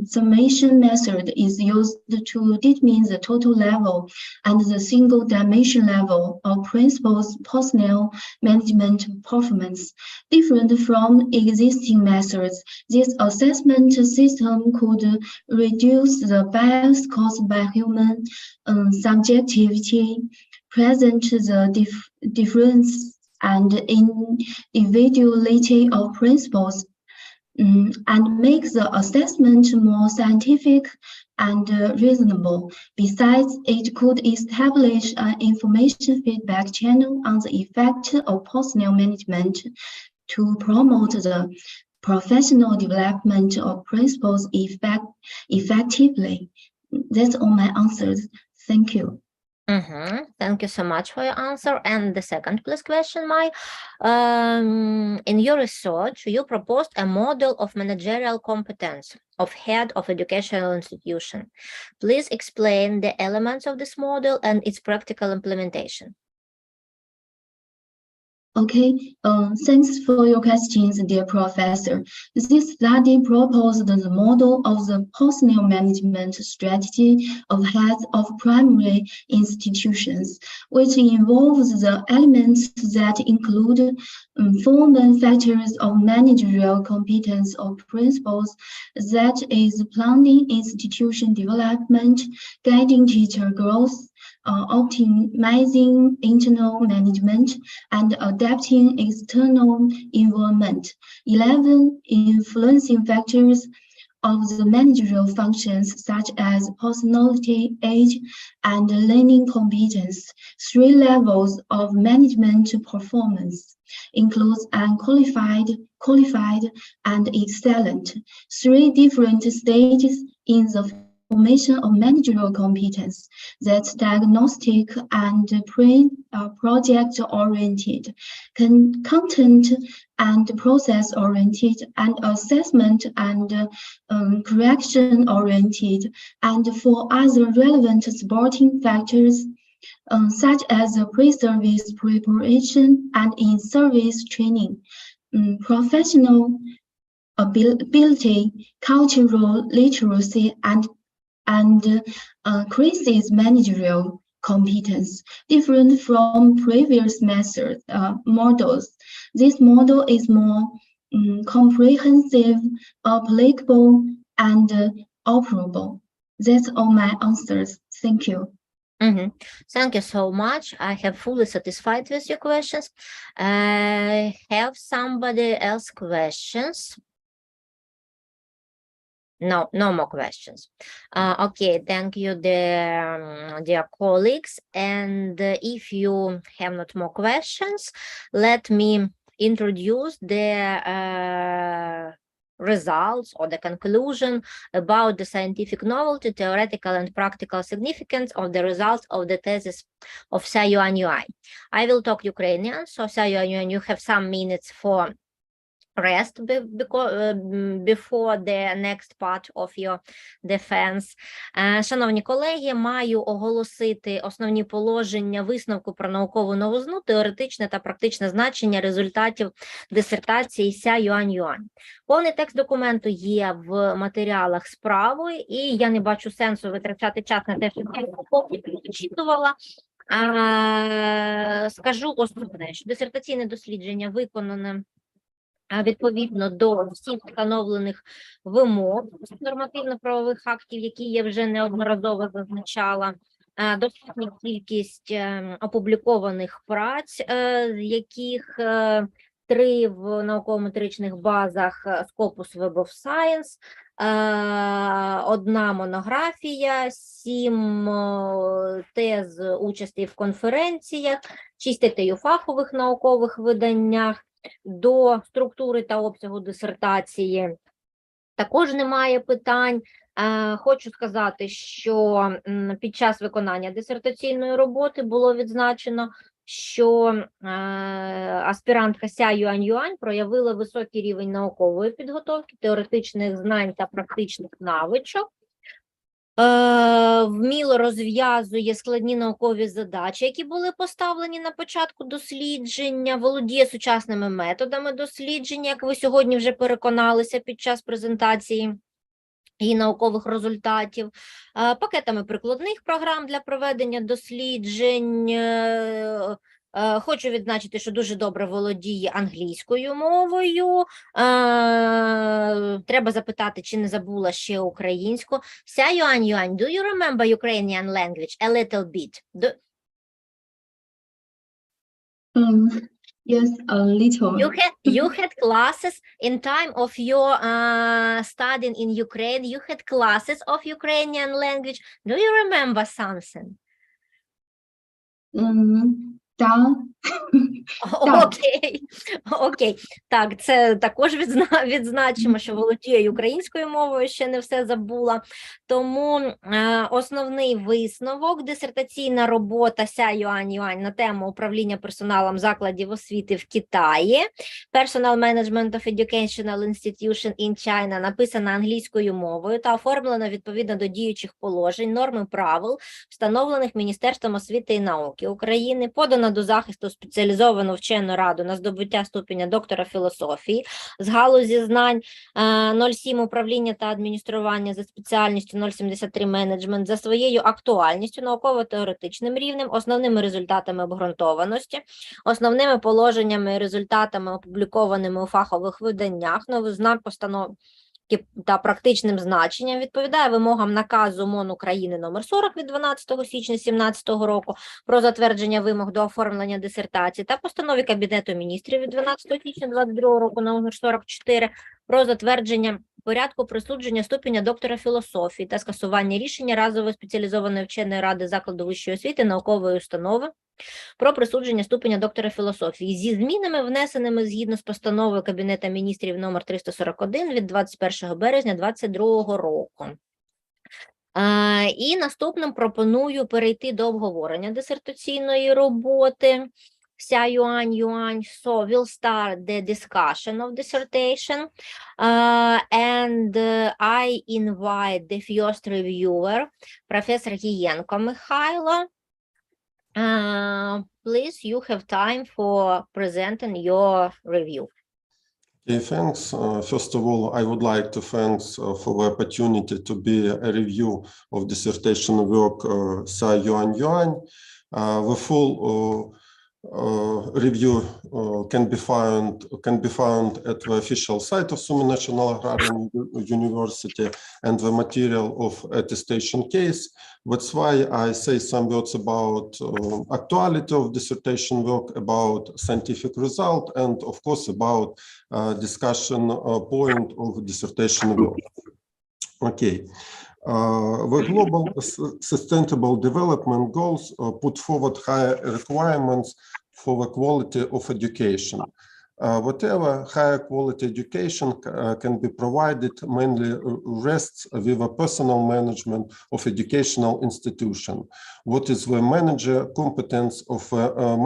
summation method is used to determine the total level and the single dimension level of principals' personnel management performance. Different from existing methods, this assessment system could reduce the bias caused by human subjectivity, present the difference and individuality of principles, and make the assessment more scientific and reasonable. Besides, it could establish an information feedback channel on the effect of personnel management to promote the professional development of principals effectively. That's all my answers. Thank you. Thank you so much for your answer. And the second please question, Mai. In your research, you proposed a model of managerial competence of head of educational institution. Please explain the elements of this model and its practical implementation. Okay, thanks for your questions, dear Professor. This study proposed the model of the personnel management strategy of heads of primary institutions, which involves the elements that include 4 main factors of managerial competence of principals, that is planning institution development, guiding teacher growth, optimizing internal management, and adapting adapting external environment. 11. Influencing factors of the managerial functions such as personality, age, and learning competence. 3 levels of management performance includes unqualified, qualified, and excellent. 3 different stages in the formation of managerial competence: that's diagnostic and project-oriented, content and process-oriented, and assessment and correction-oriented, and 4 other relevant supporting factors such as pre-service preparation and in-service training, professional ability, cultural literacy, and crisis managerial competence. Different from previous models, this model is more comprehensive, applicable, and operable. That's all my answers. Thank you. Thank you so much. I have fully satisfied with your questions. Have somebody else questions? No more questions. Okay, thank you, dear colleagues. And if you have not more questions, let me introduce the results or the conclusion about the scientific novelty, theoretical and practical significance of the results of the thesis of Ся Юань Юань. I will talk Ukrainian, so Ся Юань Юань, you have some minutes for rest before the next part of your defense. Шановні колеги, маю оголосити основні положення висновку про наукову новизну, теоретичне та практичне значення результатів дисертації Ся Юань Юань. Повний текст документу є в матеріалах справи, і я не бачу сенсу витрачати час на те, що я перечитувала. Скажу основне, що дисертаційне дослідження виконане відповідно до всіх встановлених вимог нормативно-правових актів, які я вже неодноразово зазначала, достатня кількість опублікованих праць, з яких 3 в науково-метричних базах Scopus Web of Science, 1 монографія, 7 тез участі в конференціях, 6 статей у фахових наукових виданнях. До структури та обсягу дисертації також немає питань. Хочу сказати, що під час виконання дисертаційної роботи було відзначено, що аспірантка Ся Юань Юань проявила високий рівень наукової підготовки, теоретичних знань та практичних навичок, вміло розв'язує складні наукові задачі, які були поставлені на початку дослідження, володіє сучасними методами дослідження, як ви сьогодні вже переконалися під час презентації і наукових результатів, пакетами прикладних програм для проведення досліджень. Хочу відзначити, що дуже добре володіє англійською мовою. Треба запитати, чи не забула ще українську. Ся Юань Юань, do you remember Ukrainian language a little bit? Yes, a little. You had classes in time of your studying in Ukraine. You had classes of Ukrainian language. Do you remember something? Так. Окей. Так, це також відзначимо, що володіє українською мовою, ще не все забула. Тому основний висновок, дисертаційна робота Ся Юань Юань на тему управління персоналом закладів освіти в Китаї, Personal Management of Educational Institution in China, написана англійською мовою та оформлена відповідно до діючих положень, норм і правил, встановлених Міністерством освіти і науки України, подана до захисту спеціалізовану вчену раду на здобуття ступеня доктора філософії з галузі знань, 07 управління та адміністрування за спеціальністю, 073 менеджмент, за своєю актуальністю, науково-теоретичним рівнем, основними результатами обґрунтованості, основними положеннями і результатами, опублікованими у фахових виданнях, новизна та практичним значенням, відповідає вимогам наказу МОН України номер 40 від 12 січня 2017 року про затвердження вимог до оформлення дисертації та постанові Кабінету міністрів від 12 січня 2022 року номер 44 про затвердження порядку присудження ступеня доктора філософії та скасування рішення разової спеціалізованої вченої ради закладу вищої освіти наукової установи про присудження ступеня доктора філософії зі змінами, внесеними згідно з постановою Кабінету міністрів номер 341 від 21 березня 2022 року. І наступним пропоную перейти до обговорення дисертаційної роботи. Yuan. So we'll start the discussion of dissertation, and I invite the first reviewer, Professor Гієнко Михайло. Please, you have time for presenting your review. Okay, thanks. First of all, I would like to thank for the opportunity to be a review of dissertation work Yuan. The full review can be found at the official site of Sumy National Agrarian University and the material of attestation case. That's why I say some words about actuality of dissertation work, about scientific result, and of course about discussion point of dissertation work. Okay. The global sustainable development goals put forward higher requirements for the quality of education. Whatever higher quality education can be provided mainly rests with the personal management of educational institution. What is the manager competence of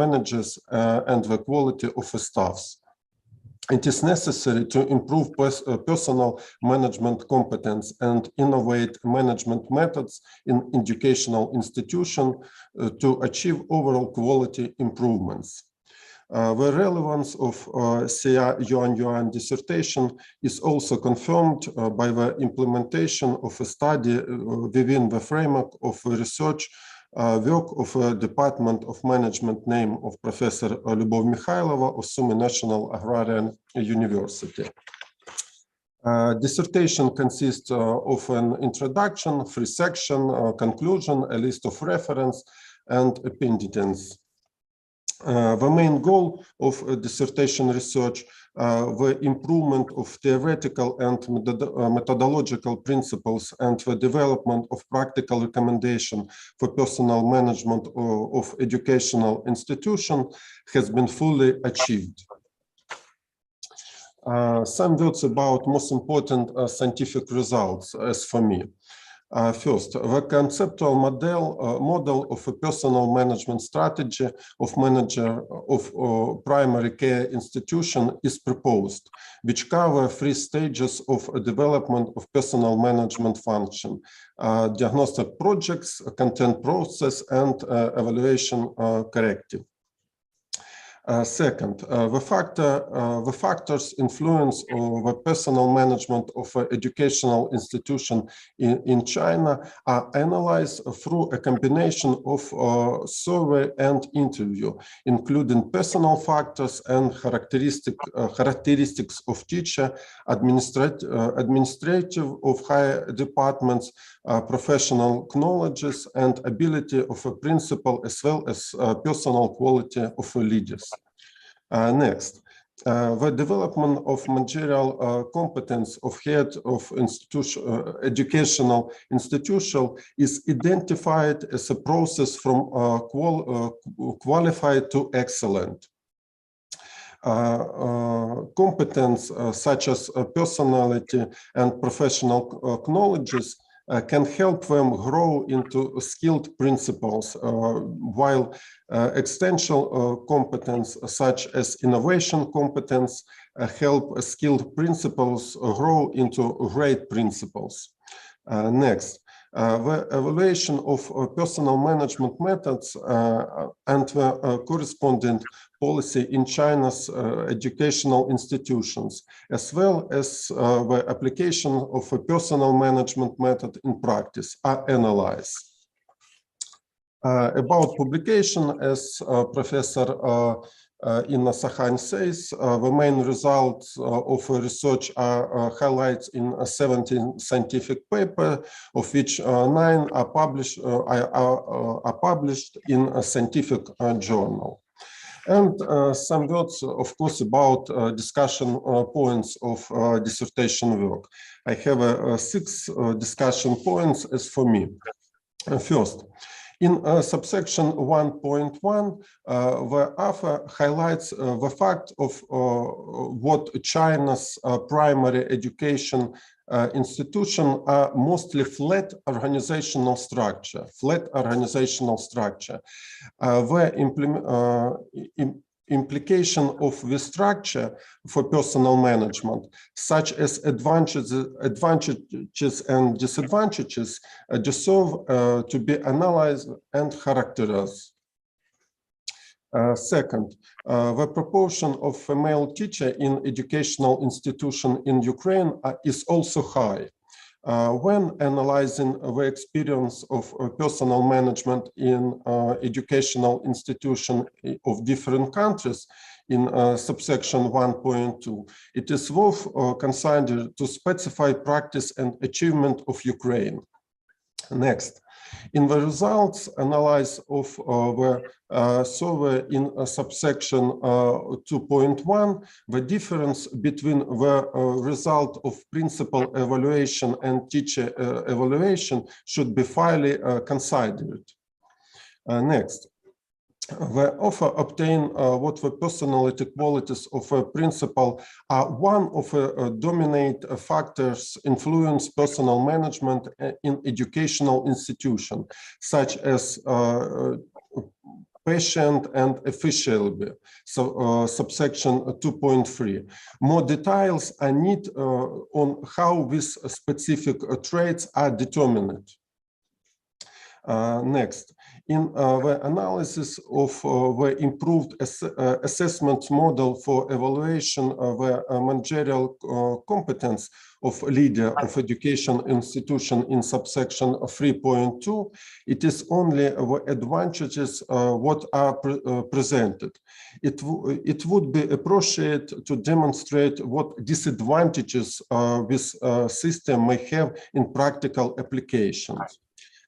managers and the quality of the staffs? It is necessary to improve personal management competence and innovate management methods in educational institution to achieve overall quality improvements. The relevance of Yuan dissertation is also confirmed by the implementation of a study within the framework of research work of a Department of Management name of Professor Любов Mikhailova of Sumy National Agrarian University. Dissertation consists of an introduction, free section, conclusion, a list of reference, and appendices. The main goal of dissertation research, the improvement of theoretical and methodological principles and the development of practical recommendation for personal management of educational institution has been fully achieved. Some words about most important scientific results as for me. First, the conceptual model of a personal management strategy of manager of primary care institution is proposed, which cover 3 stages of development of personal management function: diagnostic projects, content process, and evaluation corrective. Second, the factors influence the personal management of an educational institution in China are analyzed through a combination of survey and interview, including personal factors and characteristics of teacher, administrative of higher departments, professional knowledges, and ability of a principal, as well as personal quality of leaders. Next, the development of managerial competence of head of educational institution is identified as a process from qualified to excellent. Competence such as personality and professional knowledges can help them grow into skilled principals, while extensional competence such as innovation competence help skilled principals grow into great principals. Next, the evaluation of personal management methods and the corresponding policy in China's educational institutions, as well as the application of a personal management method in practice, are analyzed. About publication, as Professor Inna Sakhan says the main results of research are highlights in 17 scientific papers, of which 9 are published in a scientific journal. And some words, of course, about discussion points of dissertation work. I have 6 discussion points as for me. First, in subsection 1.1, the author highlights the fact of what China's primary education institution are mostly flat organizational structure. The implication of the structure for personal management, such as advantages and disadvantages, deserve to be analyzed and characterized. Second, the proportion of female teachers in educational institution in Ukraine is also high. When analyzing the experience of personal management in educational institutions of different countries in subsection 1.2, it is worth considering to specify practice and achievement of Ukraine. Next, in the results analysis of the survey in subsection 2.1, the difference between the result of principal evaluation and teacher evaluation should be fairly considered. Next, the author obtain what the personality qualities of a principal are one of the dominant factors influence personal management in educational institution, such as patient and efficiency. So subsection 2.3. More details are needed on how these specific traits are determined. Next, in the analysis of the improved assessment model for evaluation of the managerial competence of leader of education institution in subsection 3.2, it is only the advantages what are presented. It would be appropriate to demonstrate what disadvantages this system may have in practical applications.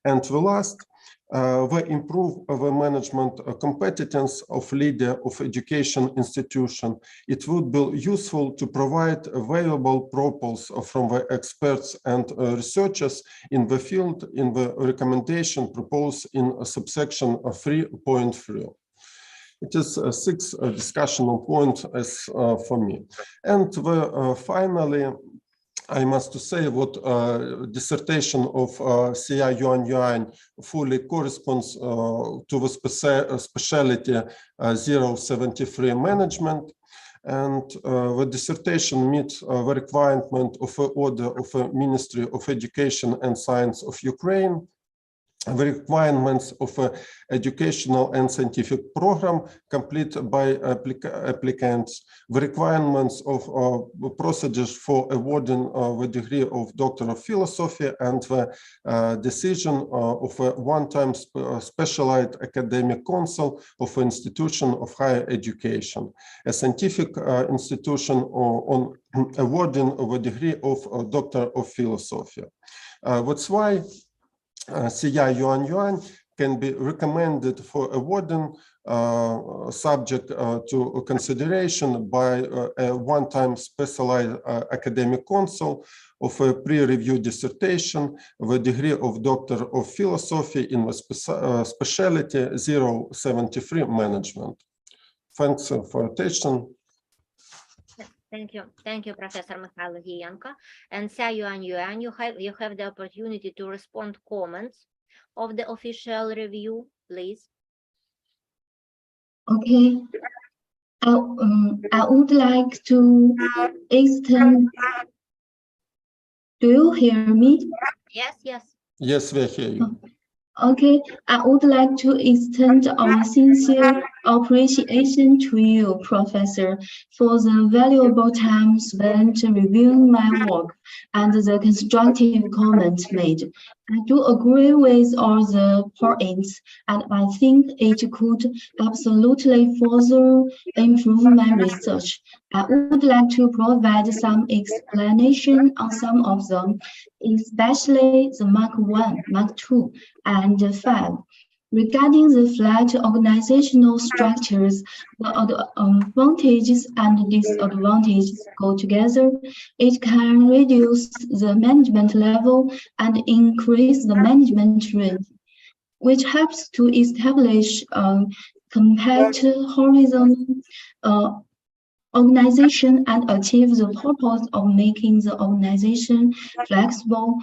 And the last, the improve the management competence of leader of education institution. It would be useful to provide valuable proposals from the experts and researchers in the field in the recommendation proposed in subsection 3.3. It is 6 discussion points as for me. And finally, I must say what dissertation of Xia Yuan fully corresponds to the specialty 073 management, and the dissertation meets the requirement of the order of the Ministry of Education and Science of Ukraine, the requirements of an educational and scientific program completed by applicants, the requirements of procedures for awarding the degree of Doctor of Philosophy, and the decision of a one-time specialized academic council of an institution of higher education, a scientific institution on awarding the degree of Doctor of Philosophy. That's why Xia Yuan can be recommended for awarding subject to consideration by a one-time specialized academic council of a peer-reviewed dissertation, the degree of Doctor of Philosophy in the specialty 073 management. Thanks for attention. Thank you, Professor Mikhailo Giyenko. And Xia Yuan, you have the opportunity to respond comments of the official review, please. Okay. I would like to extend. Do you hear me? Yes, yes. Yes, we hear you. Okay, I would like to extend our sincere appreciation to you, Professor, for the valuable time spent reviewing my work and the constructive comments made. I do agree with all the points, and I think it could absolutely further improve my research. I would like to provide some explanation on some of them, especially the Mark 1, Mark 2, and 5. Regarding the flat organizational structures, the advantages and disadvantages go together. It can reduce the management level and increase the management range, which helps to establish compact horizon organization and achieve the purpose of making the organization flexible,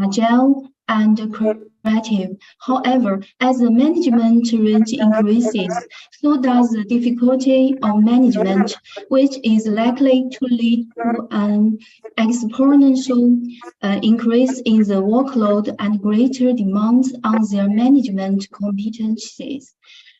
agile, and creative. However, as the management range increases, so does the difficulty of management, which is likely to lead to an exponential increase in the workload and greater demands on their management competencies.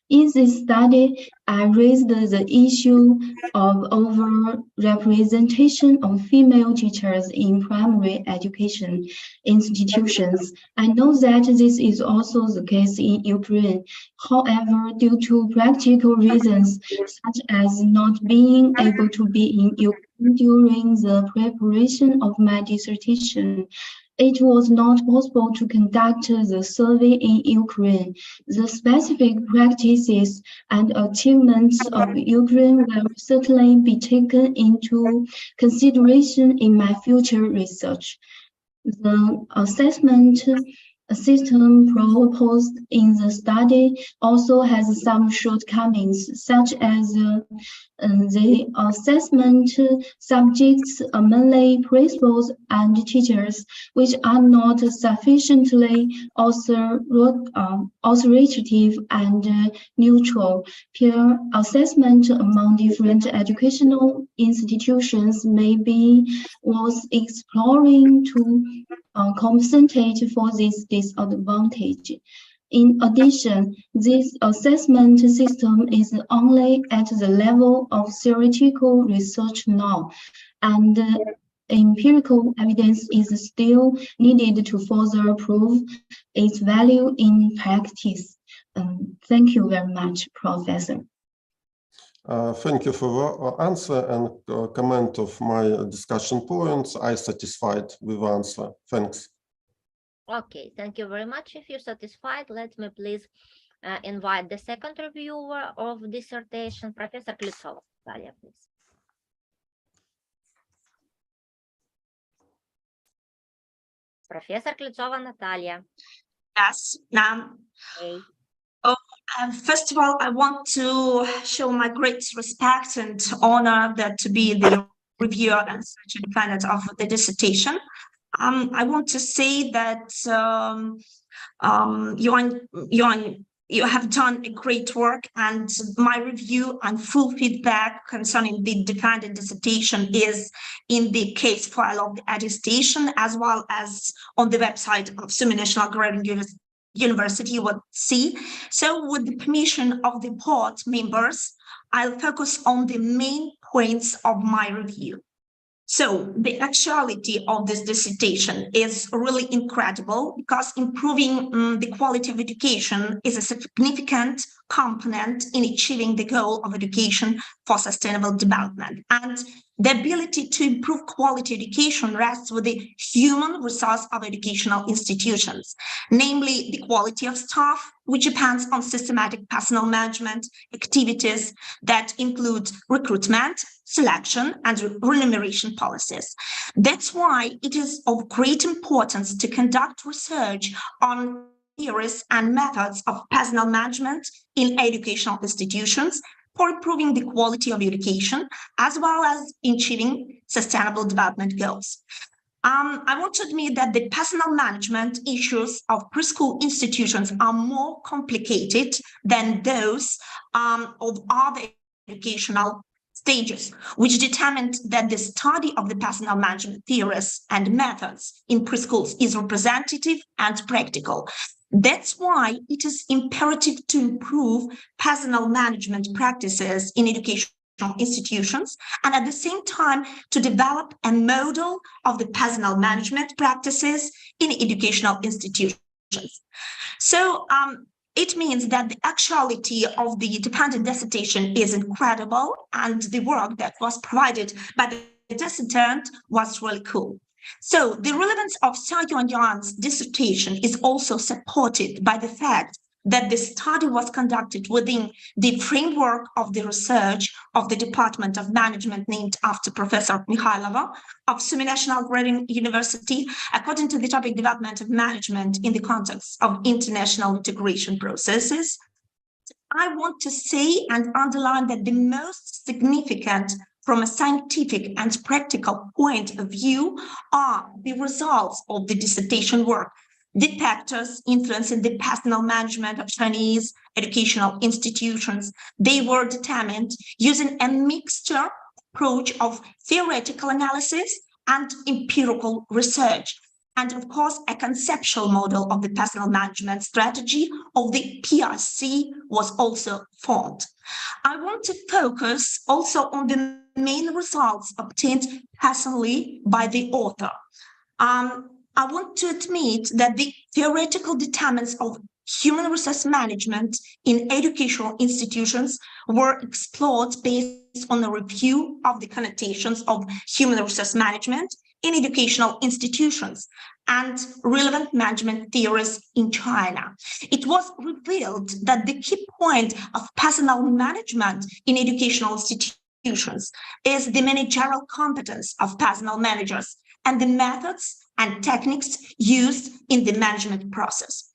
In this study, I raised the issue of over-representation of female teachers in primary education institutions. I know that this is also the case in Ukraine. However, due to practical reasons, such as not being able to be in Ukraine during the preparation of my dissertation, it was not possible to conduct the survey in Ukraine. The specific practices and achievements of Ukraine will certainly be taken into consideration in my future research. The assessment system proposed in the study also has some shortcomings, such as the assessment subjects mainly principals and teachers, which are not sufficiently authoritative and neutral. Peer assessment among different educational institutions may be worth exploring to compensate for this disadvantage. In addition, this assessment system is only at the level of theoretical research now, and empirical evidence is still needed to further prove its value in practice. Thank you very much, Professor. Thank you for the answer and comment of my discussion points. I'm satisfied with the answer. Thanks. Okay, thank you very much. If you're satisfied, let me please invite the second reviewer of dissertation, Professor Klitsova. Natalia, please. Professor Klitsova Natalia. Yes. Hey. First of all, I want to show my great respect and honor that to be the reviewer and research independent of the dissertation. I want to say that you have done a great work, and my review and full feedback concerning the defended dissertation is in the case file of the attestation, as well as on the website of Sumy National Agrarian University, you will see. So with the permission of the board members, I'll focus on the main points of my review. So the actuality of this dissertation is really incredible, because improving the quality of education is a significant component in achieving the goal of education for sustainable development. And the ability to improve quality education rests with the human resource of educational institutions, namely the quality of staff, which depends on systematic personnel management activities that include recruitment, selection, and remuneration policies. That's why it is of great importance to conduct research on theories and methods of personnel management in educational institutions for improving the quality of education, as well as achieving sustainable development goals. I want to admit that the personnel management issues of preschool institutions are more complicated than those of other educational stages, which determined that the study of the personnel management theories and methods in preschools is representative and practical. That's why it is imperative to improve personal management practices in educational institutions, and at the same time to develop a model of the personal management practices in educational institutions. So it means that the actuality of the dependent dissertation is incredible, and the work that was provided by the dissertant was really cool. So the relevance of Xia Yuanyuan's dissertation is also supported by the fact that the study was conducted within the framework of the research of the Department of Management named after Professor Mikhailova of Sumy National Agrarian University, according to the topic development of management in the context of international integration processes. I want to say and underline that the most significant from a scientific and practical point of view are the results of the dissertation work. The factors influencing the personal management of Chinese educational institutions, they were determined using a mixture approach of theoretical analysis and empirical research. And of course, a conceptual model of the personal management strategy of the PRC was also formed. I want to focus also on the main results obtained personally by the author. I want to admit that the theoretical determinants of human resource management in educational institutions were explored based on a review of the connotations of human resource management in educational institutions and relevant management theories in China. It was revealed that the key point of personal management in educational institutions is the managerial competence of personal managers and the methods and techniques used in the management process.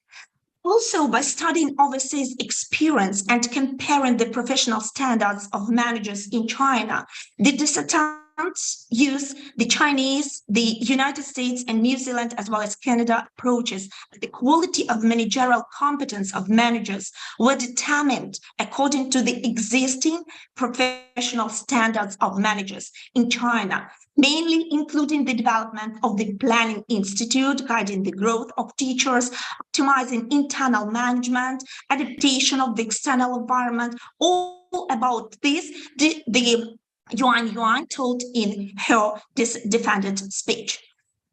Also, by studying overseas experience and comparing the professional standards of managers in China, the dissertants use the Chinese, the United States, and New Zealand, as well as Canada approaches. The quality of managerial competence of managers were determined according to the existing professional standards of managers in China, mainly including the development of the Planning Institute, guiding the growth of teachers, optimizing internal management, adaptation of the external environment. All about this, the Yuan told in her defended speech.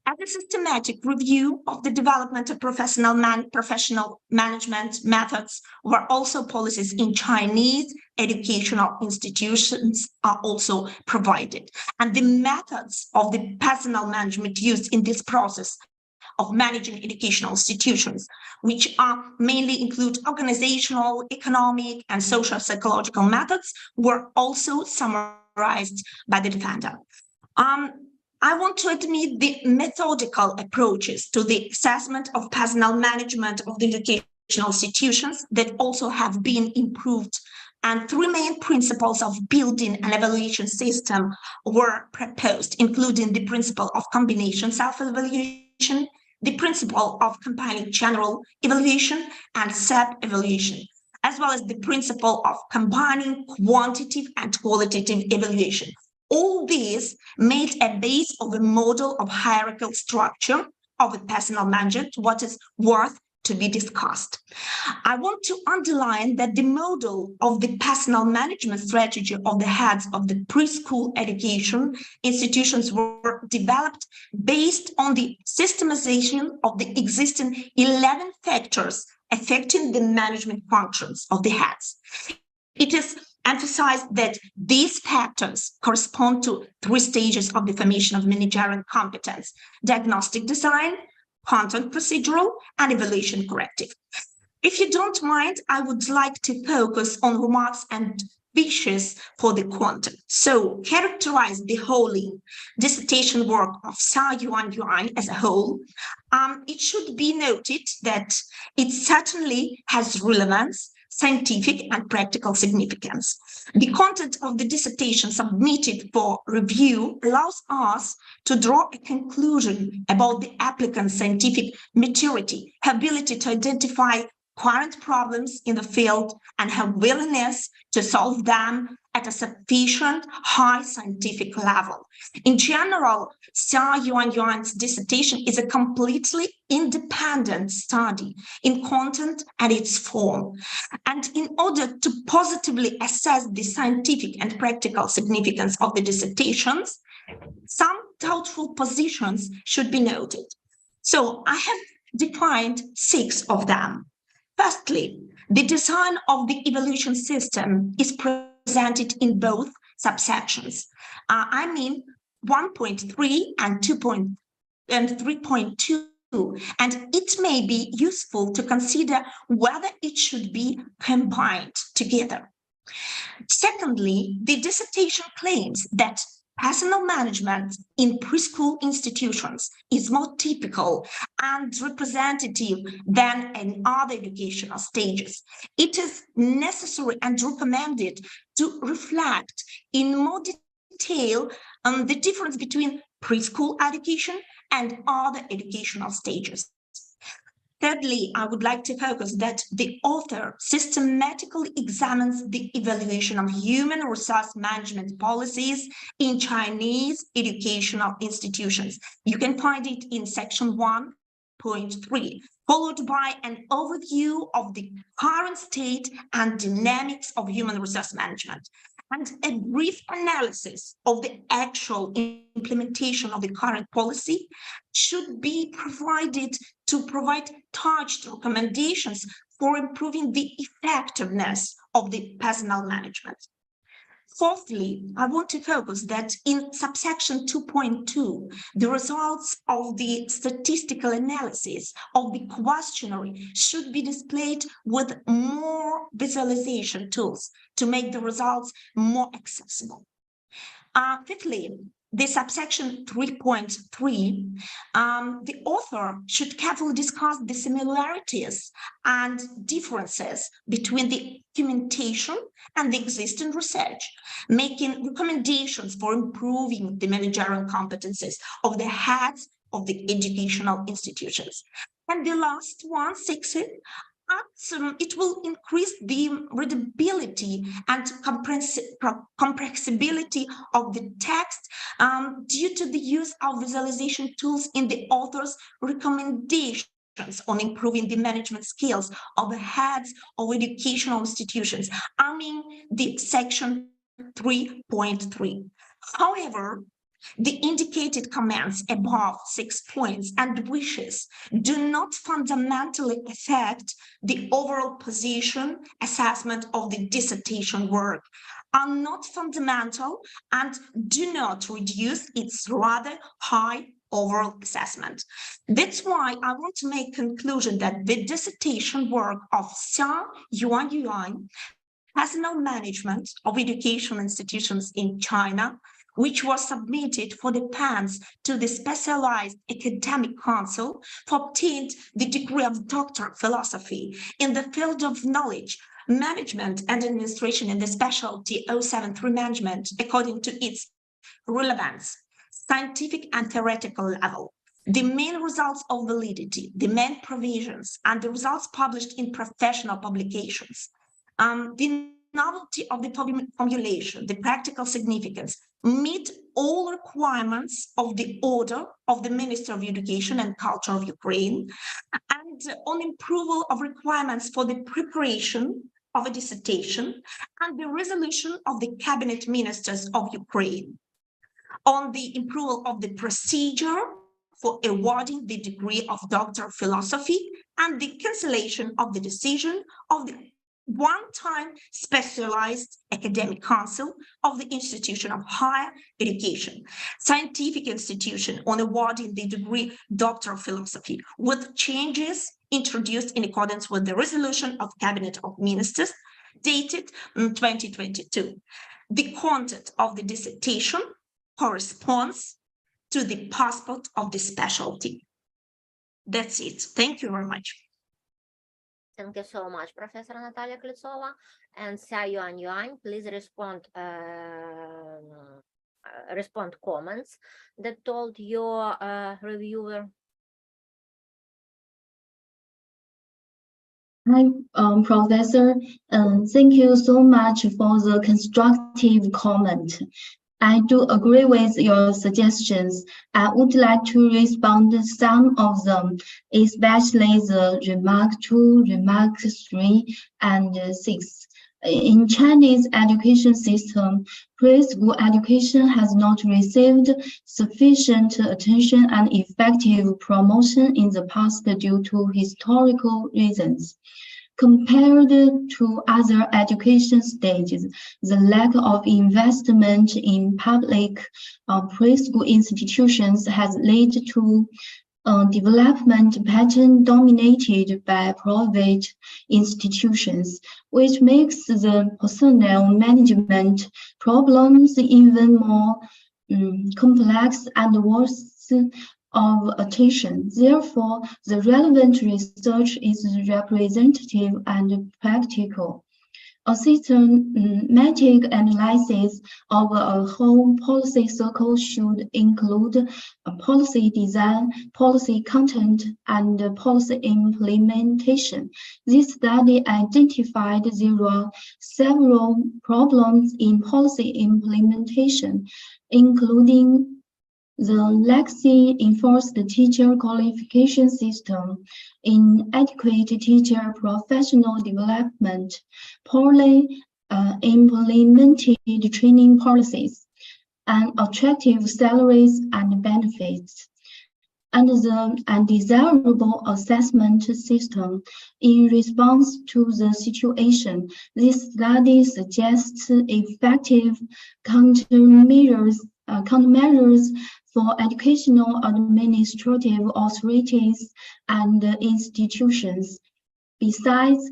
As a systematic review of the development of professional management methods were also policies in Chinese educational institutions are also provided. And the methods of the personal management used in this process of managing educational institutions, which are mainly include organizational, economic, and social psychological methods, were also summarized by the defendant. I want to admit the methodical approaches to the assessment of personal management of the educational institutions that also have been improved. And three main principles of building an evaluation system were proposed, including the principle of combination self-evaluation, the principle of combining general evaluation and sub-evaluation, as well as the principle of combining quantitative and qualitative evaluation. All these made a base of a model of hierarchical structure of a personal management, what is worth to be discussed. I want to underline that the model of the personal management strategy of the heads of the preschool education institutions were developed based on the systemization of the existing 11 factors affecting the management functions of the heads. It is emphasized that these factors correspond to three stages of the formation of managerial competence: diagnostic design, content procedural, and evaluation corrective. If you don't mind, I would like to focus on remarks and wishes for the content. So characterize the whole dissertation work of Xia Yuanyuan as a whole. It should be noted that it certainly has relevance, scientific and practical significance. The content of the dissertation submitted for review allows us to draw a conclusion about the applicant's scientific maturity, ability to identify current problems in the field and her willingness to solve them at a sufficient high scientific level. In general, Xia Yuanyuan's dissertation is a completely independent study in content and its form. And in order to positively assess the scientific and practical significance of the dissertations, some doubtful positions should be noted. So I have defined 6 of them. Firstly, the design of the evaluation system is presented in both subsections. I mean 1.3 and 3.2, and it may be useful to consider whether it should be combined together. Secondly, the dissertation claims that personal management in preschool institutions is more typical and representative than in other educational stages. It is necessary and recommended to reflect in more detail on the difference between preschool education and other educational stages. Thirdly, I would like to focus that the author systematically examines the evaluation of human resource management policies in Chinese educational institutions. You can find it in section 1.3, followed by an overview of the current state and dynamics of human resource management, and a brief analysis of the actual implementation of the current policy should be provided to provide targeted recommendations for improving the effectiveness of the personnel management. Fourthly, I want to focus that in subsection 2.2, the results of the statistical analysis of the questionnaire should be displayed with more visualization tools to make the results more accessible. Fifthly, the subsection 3.3, the author should carefully discuss the similarities and differences between the documentation and the existing research, making recommendations for improving the managerial competencies of the heads of the educational institutions. And the last one, 6, it will increase the readability and comprehensibility of the text due to the use of visualization tools in the author's recommendations on improving the management skills of the heads of educational institutions. I mean the section 3.3. However, the indicated comments above 6 points and wishes do not fundamentally affect the overall position assessment of the dissertation work, are not fundamental, and do not reduce its rather high overall assessment. That's why I want to make conclusion that the dissertation work of Xia Yuanyuan, Personal Management of Educational Institutions in China, which was submitted for the PANS to the Specialized Academic Council for obtained the degree of Doctor of Philosophy in the field of knowledge, management and administration in the specialty 073 management according to its relevance, scientific and theoretical level, the main results of validity, the main provisions, and the results published in professional publications, the novelty of the formulation, the practical significance, meet all requirements of the order of the Minister of Education and Culture of Ukraine, and on approval of requirements for the preparation of a dissertation and the resolution of the Cabinet Ministers of Ukraine, on the approval of the procedure for awarding the degree of Doctor of Philosophy and the cancellation of the decision of the one-time Specialized Academic Council of the Institution of Higher Education, Scientific Institution on awarding the degree Doctor of Philosophy with changes introduced in accordance with the resolution of Cabinet of Ministers dated 2022. The content of the dissertation corresponds to the passport of the specialty. That's it. Thank you very much. Thank you so much, Professor Natalia Klitsova. And Xia Yuanyuan, please respond comments that told your reviewer. Hi, Professor. Thank you so much for the constructive comment. I do agree with your suggestions. I would like to respond to some of them, especially the remark 2, remark 3, and 6. In Chinese education system, preschool education has not received sufficient attention and effective promotion in the past due to historical reasons. Compared to other education stages, the lack of investment in public preschool institutions has led to a development pattern dominated by private institutions, which makes the personnel management problems even more complex and worse of attention. Therefore, the relevant research is representative and practical. A systematic analysis of a whole policy circle should include policy design, policy content, and policy implementation. This study identified there are several problems in policy implementation, including the laxly enforced teacher qualification system, inadequate teacher professional development, poorly implemented training policies, unattractive salaries and benefits, and the undesirable assessment system. In response to the situation, this study suggests effective countermeasures for educational administrative authorities and institutions. Besides,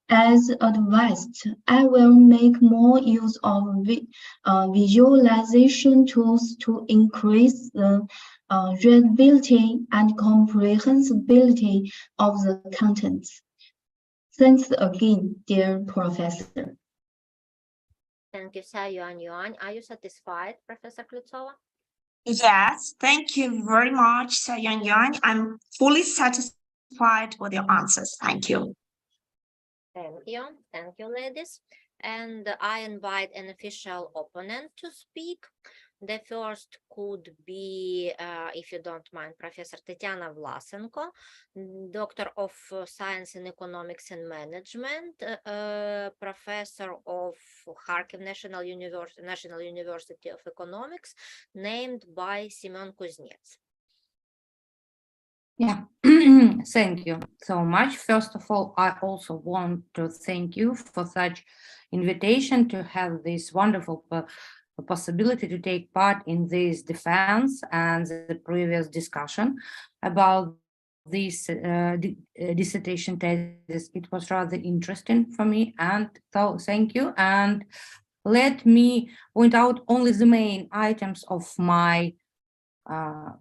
as advised, I will make more use of visualization tools to increase the readability and comprehensibility of the contents. Thanks again, dear Professor. Thank you, Xia Yuan. Are you satisfied, Professor Klutsova? Yes, thank you very much, Yuan. I'm fully satisfied with your answers. Thank you. Thank you, ladies. And I invite an official opponent to speak. The first could be, if you don't mind, Professor Tetiana Vlasenko, Doctor of Science in Economics and Management, Professor of Kharkiv National University of Economics, named by Semyon Kuznets. Yeah, thank you so much. First of all, I also want to thank you for such invitation to have this wonderful possibility to take part in this defense and the previous discussion about this dissertation thesis. It was rather interesting for me, and so thank you. And let me point out only the main items of my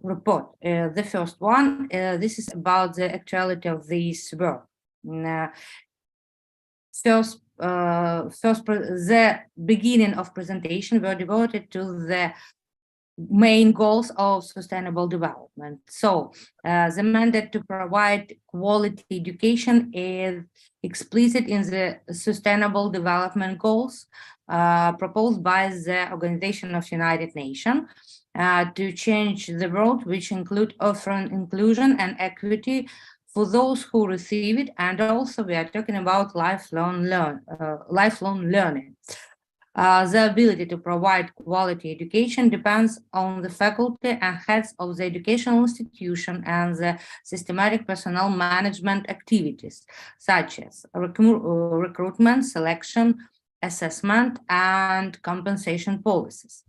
report. The first one, this is about the actuality of this work. The beginning of presentation were devoted to the main goals of sustainable development. So the mandate to provide quality education is explicit in the Sustainable Development Goals proposed by the Organization of United Nations to change the world, which include offering inclusion and equity for those who receive it, and also we are talking about lifelong learning. The ability to provide quality education depends on the faculty and heads of the educational institution and the systematic personnel management activities, such as recruitment, selection, assessment, and compensation policies.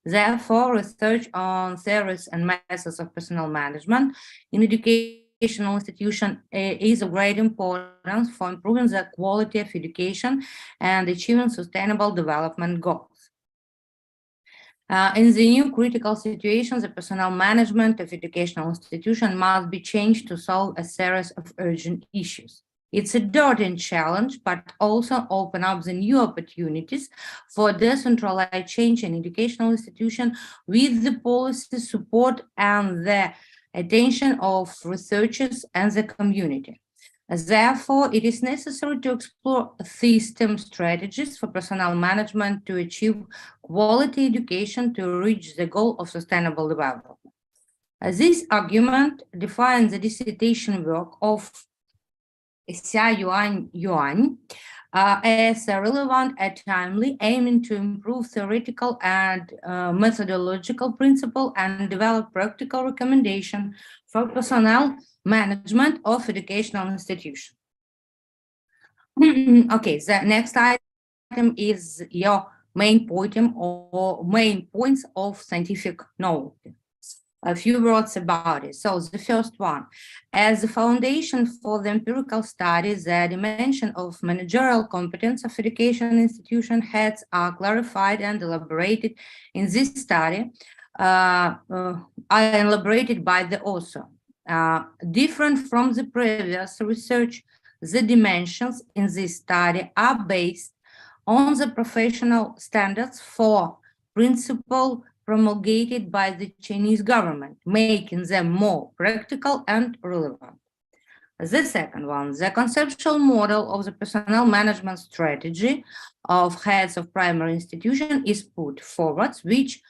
Therefore, research on theories and methods of personnel management in educational institution is of great importance for improving the quality of education and achieving sustainable development goals. In the new critical situation, the personnel management of educational institution must be changed to solve a series of urgent issues. It's a daunting challenge, but also open up the new opportunities for decentralized change in educational institution with the policy support and the attention of researchers and the community. Therefore, it is necessary to explore system strategies for personnel management to achieve quality education to reach the goal of sustainable development. This argument defines the dissertation work of Xia Yuan as relevant and timely, aiming to improve theoretical and methodological principles and develop practical recommendations for personnel management of educational institutions. Okay, the next item is your main point or main points of scientific knowledge. A few words about it. So the first one, as the foundation for the empirical studies, the dimension of managerial competence of education institution heads are clarified and elaborated in this study, are elaborated by the author. Different from the previous research, the dimensions in this study are based on the professional standards for principle promulgated by the Chinese government, making them more practical and relevant. The second one, the conceptual model of the personnel management strategy of heads of primary institution is put forward, which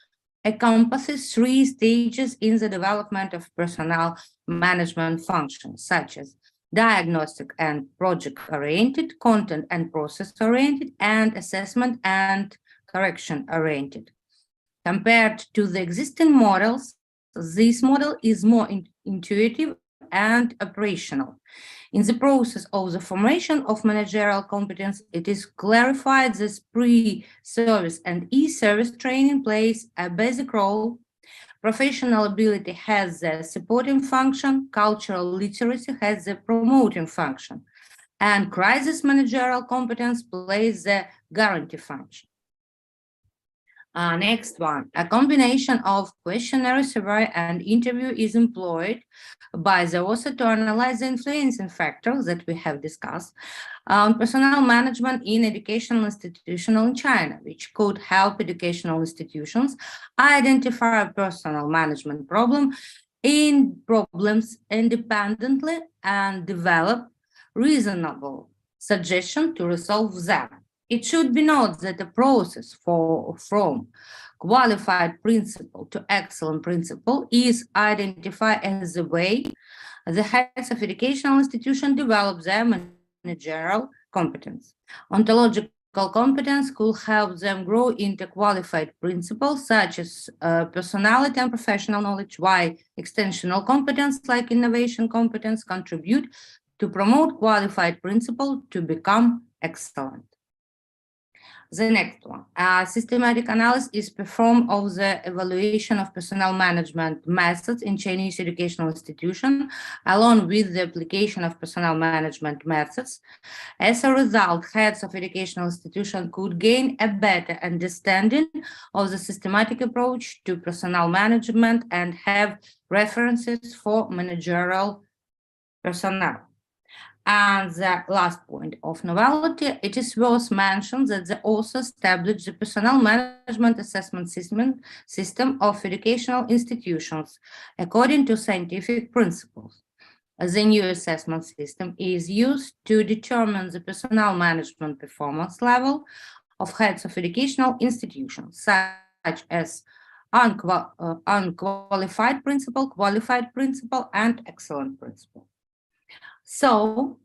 encompasses 3 stages in the development of personnel management functions, such as diagnostic and project-oriented, content and process-oriented, and assessment and correction-oriented. Compared to the existing models, this model is more intuitive and operational. In the process of the formation of managerial competence, it is clarified that pre-service and e-service training plays a basic role. Professional ability has the supporting function, cultural literacy has the promoting function, and crisis managerial competence plays the guarantee function. Next one, a combination of questionnaire, survey, and interview is employed by the author to analyze the influencing factors that we have discussed on personnel management in educational institutions in China, which could help educational institutions identify personnel management problems independently and develop reasonable suggestions to resolve them. It should be noted that the process from qualified principle to excellent principle is identified as the way the heads of educational institutions develop their managerial competence. Ontological competence could help them grow into qualified principles such as personality and professional knowledge, while extensional competence like innovation competence contribute to promote qualified principle to become excellent. The next one, systematic analysis is performed of the evaluation of personnel management methods in Chinese educational institutions, along with the application of personnel management methods. As a result, heads of educational institutions could gain a better understanding of the systematic approach to personnel management and have references for managerial personnel. And the last point of novelty, it is worth mentioning that the author established the personnel management assessment system of educational institutions according to scientific principles. The new assessment system is used to determine the personnel management performance level of heads of educational institutions, such as unqualified principle, qualified principle, and excellent principle. So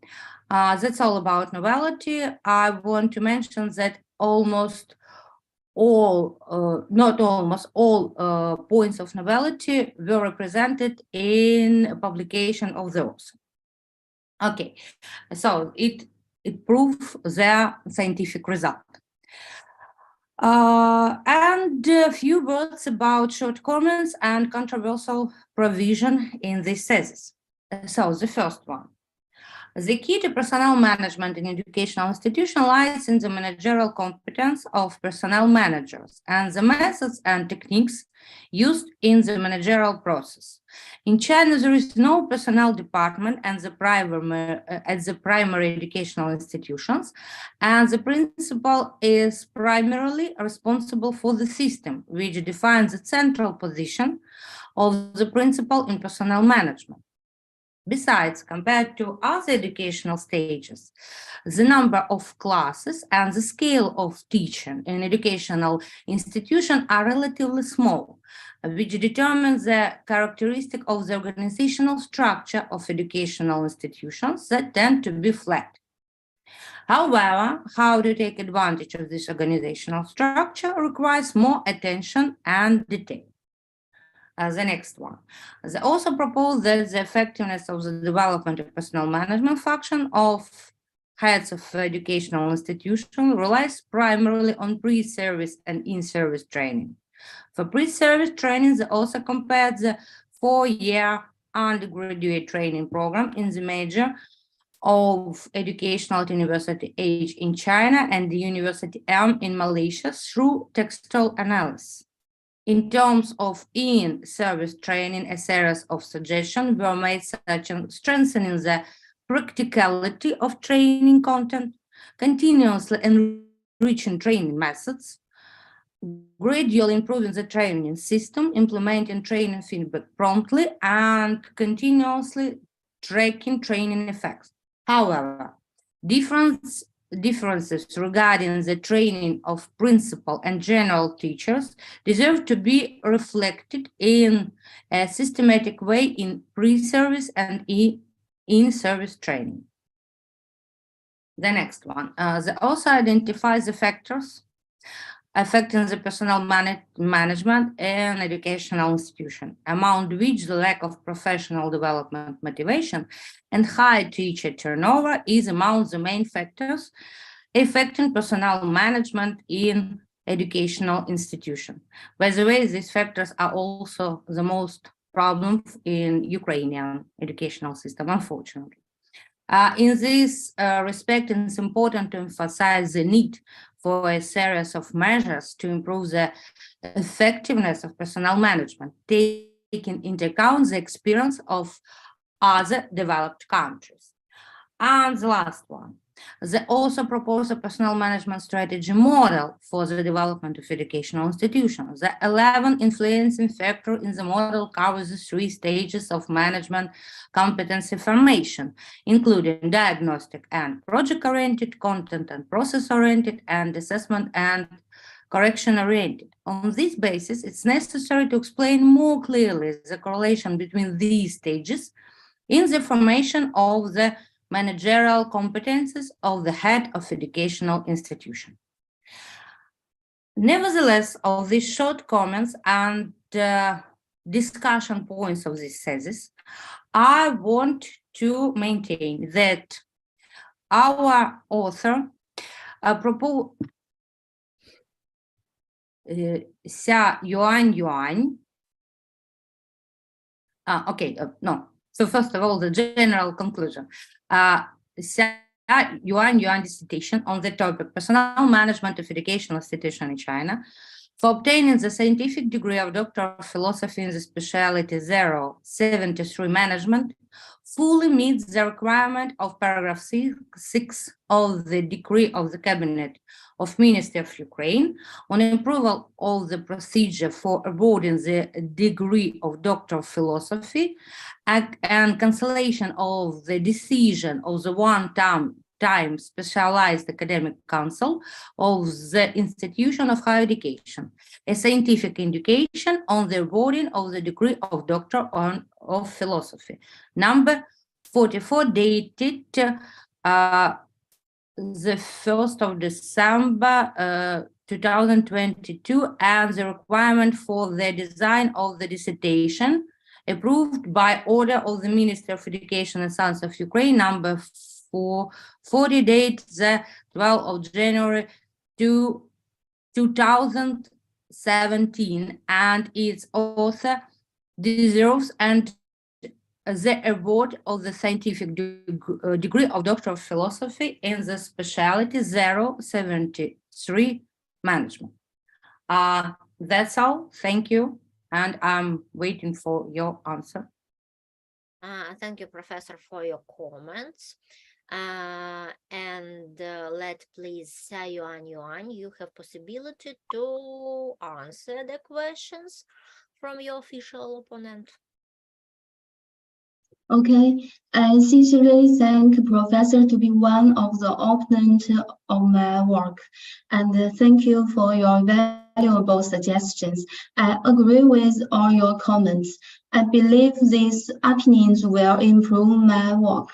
that's all about novelty. I want to mention that almost all, not almost all points of novelty were represented in publication of the author. Okay, so it proves their scientific result. And a few words about shortcomings and controversial provision in this thesis. So the first one. The key to personnel management in educational institutions lies in the managerial competence of personnel managers and the methods and techniques used in the managerial process. In China, there is no personnel department at the primary educational institutions, and the principal is primarily responsible for the system, which defines the central position of the principal in personnel management. Besides, compared to other educational stages, the number of classes and the scale of teaching in educational institution are relatively small, which determines the characteristic of the organizational structure of educational institutions that tend to be flat. However, how to take advantage of this organizational structure requires more attention and detail. The next one. They also propose that the effectiveness of the development of personnel management function of heads of educational institutions relies primarily on pre-service and in-service training. For pre-service training, they also compared the 4-year undergraduate training program in the major of educational at University H in China and the University M in Malaysia through textual analysis. In terms of in-service training, a series of suggestions were made such as strengthening the practicality of training content, continuously enriching training methods, gradually improving the training system, implementing training feedback promptly, and continuously tracking training effects. However, differences regarding the training of principal and general teachers deserve to be reflected in a systematic way in pre-service and in-service training. The next one, they also identify the factors affecting the personnel management in educational institution, among which the lack of professional development motivation and high teacher turnover is among the main factors affecting personnel management in educational institution. By the way, these factors are also the most problem in Ukrainian educational system, unfortunately. In this respect, it's important to emphasize the need for a series of measures to improve the effectiveness of personnel management, taking into account the experience of other developed countries. And the last one, they also propose a personnel management strategy model for the development of educational institutions. The 11 influencing factor in the model covers the 3 stages of management competency formation, including diagnostic and project-oriented, content and process-oriented, and assessment and correction-oriented. On this basis, it's necessary to explain more clearly the correlation between these stages in the formation of the managerial competences of the head of educational institution. Nevertheless, of these short comments and discussion points of this thesis, I want to maintain that our author proposed Xia Yuan. No. So first of all, the general conclusion. Xia Yuan dissertation on the topic personnel management of educational institution in China for obtaining the scientific degree of Doctor of Philosophy in the specialty 073 management fully meets the requirement of paragraph 6 of the decree of the Cabinet of Ministry of Ukraine on approval of the procedure for awarding the degree of Doctor of Philosophy and cancellation of the decision of the one-time specialized academic council of the institution of higher education, a scientific indication on the awarding of the degree of Doctor of Philosophy, number 44, dated the 1st of December 2022, and the requirement for the design of the dissertation approved by order of the Ministry of Education and Science of Ukraine, number 40, date the 12th of January 2017, and its author deserves and the award of the scientific degree of Doctor of Philosophy in the specialty 073 management. That's all. Thank you. And I'm waiting for your answer. Thank you, Professor, for your comments. Let please Yuan, you have possibility to answer the questions from your official opponent. Okay, I sincerely thank Professor to be one of the opponents of my work, and thank you for your valuable suggestions. I agree with all your comments. I believe these opinions will improve my work.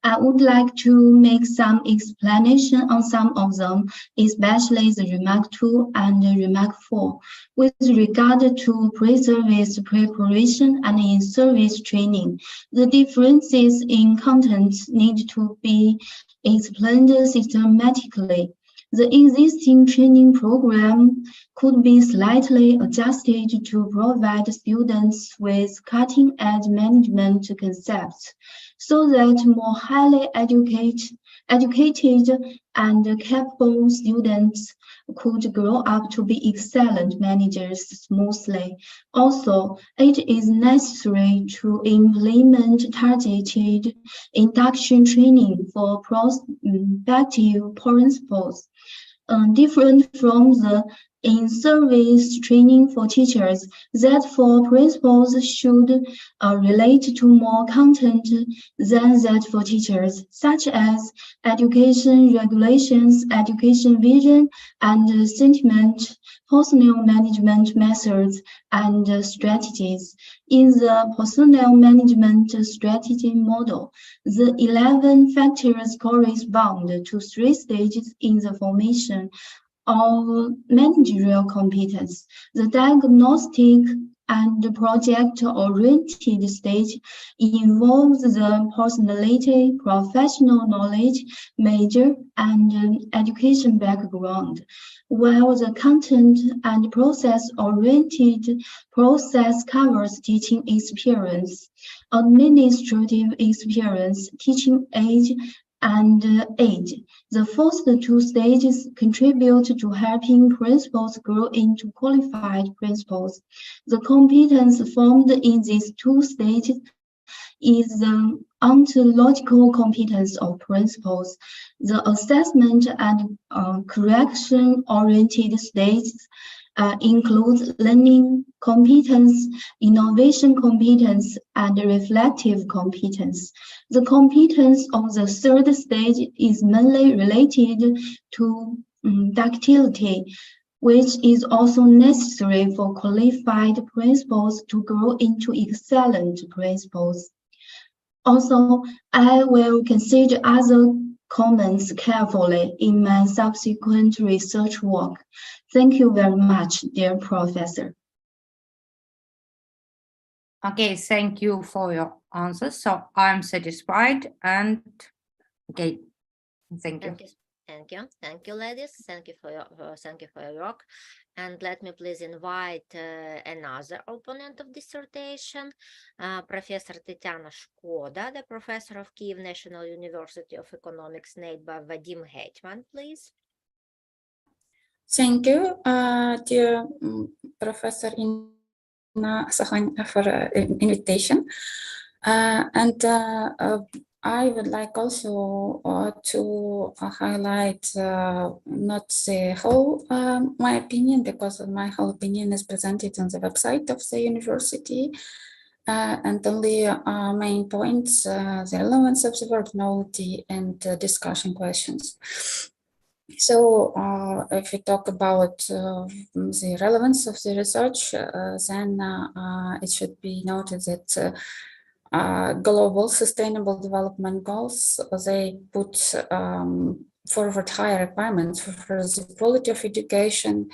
I would like to make some explanation on some of them, especially the remark 2 and remark 4. With regard to pre-service preparation and in-service training, the differences in content need to be explained systematically. The existing training program could be slightly adjusted to provide students with cutting-edge management concepts, so that more highly educated and capable students could grow up to be excellent managers smoothly. Also, it is necessary to implement targeted induction training for prospective principals. Different from the in-service training for teachers, that for principals should relate to more content than that for teachers, such as education regulations, education vision and sentiment, personnel management methods and strategies. In the personnel management strategy model, the 11 factors correspond to 3 stages in the formation of managerial competence. The diagnostic and project-oriented stage involves the personality, professional knowledge, major, and education background, while the content and process-oriented process covers teaching experience, administrative experience, teaching age, and age. The first 2 stages contribute to helping principals grow into qualified principals. The competence formed in these 2 stages is the ontological competence of principals. The assessment and correction-oriented stages includes learning competence, innovation competence, and reflective competence. The competence of the 3rd stage is mainly related to ductility, which is also necessary for qualified principals to grow into excellent principals. Also, I will consider other comments carefully in my subsequent research work. Thank you very much, dear Professor. Okay, thank you for your answers. So I'm satisfied and okay, thank you. Thank you, ladies. Thank you for your work. And let me please invite another opponent of dissertation, Professor Tetiana Shkoda, the professor of Kyiv National University of Economics, named by Vadim Hetman, please. Thank you, dear Professor Inna Sakhan, for invitation. I would like also to highlight not the whole my opinion, because my whole opinion is presented on the website of the university, and only main points, the relevance of the work, novelty, and discussion questions. So if we talk about the relevance of the research, then it should be noted that global sustainable development goals, they put forward higher requirements for the quality of education.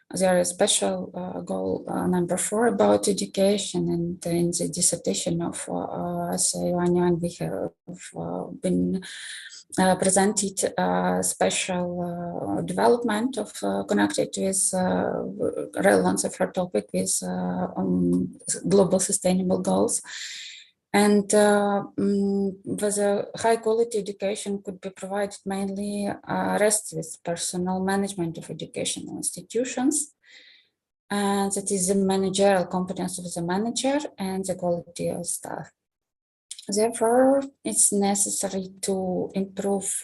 There is a special goal number 4 about education, and in the dissertation of Yuan Yuan, we have been presented special development of connected with relevance of her topic with global sustainable goals. And whether high quality education could be provided mainly rests with personal management of educational institutions. And that is the managerial competence of the manager and the quality of staff. Therefore, it's necessary to improve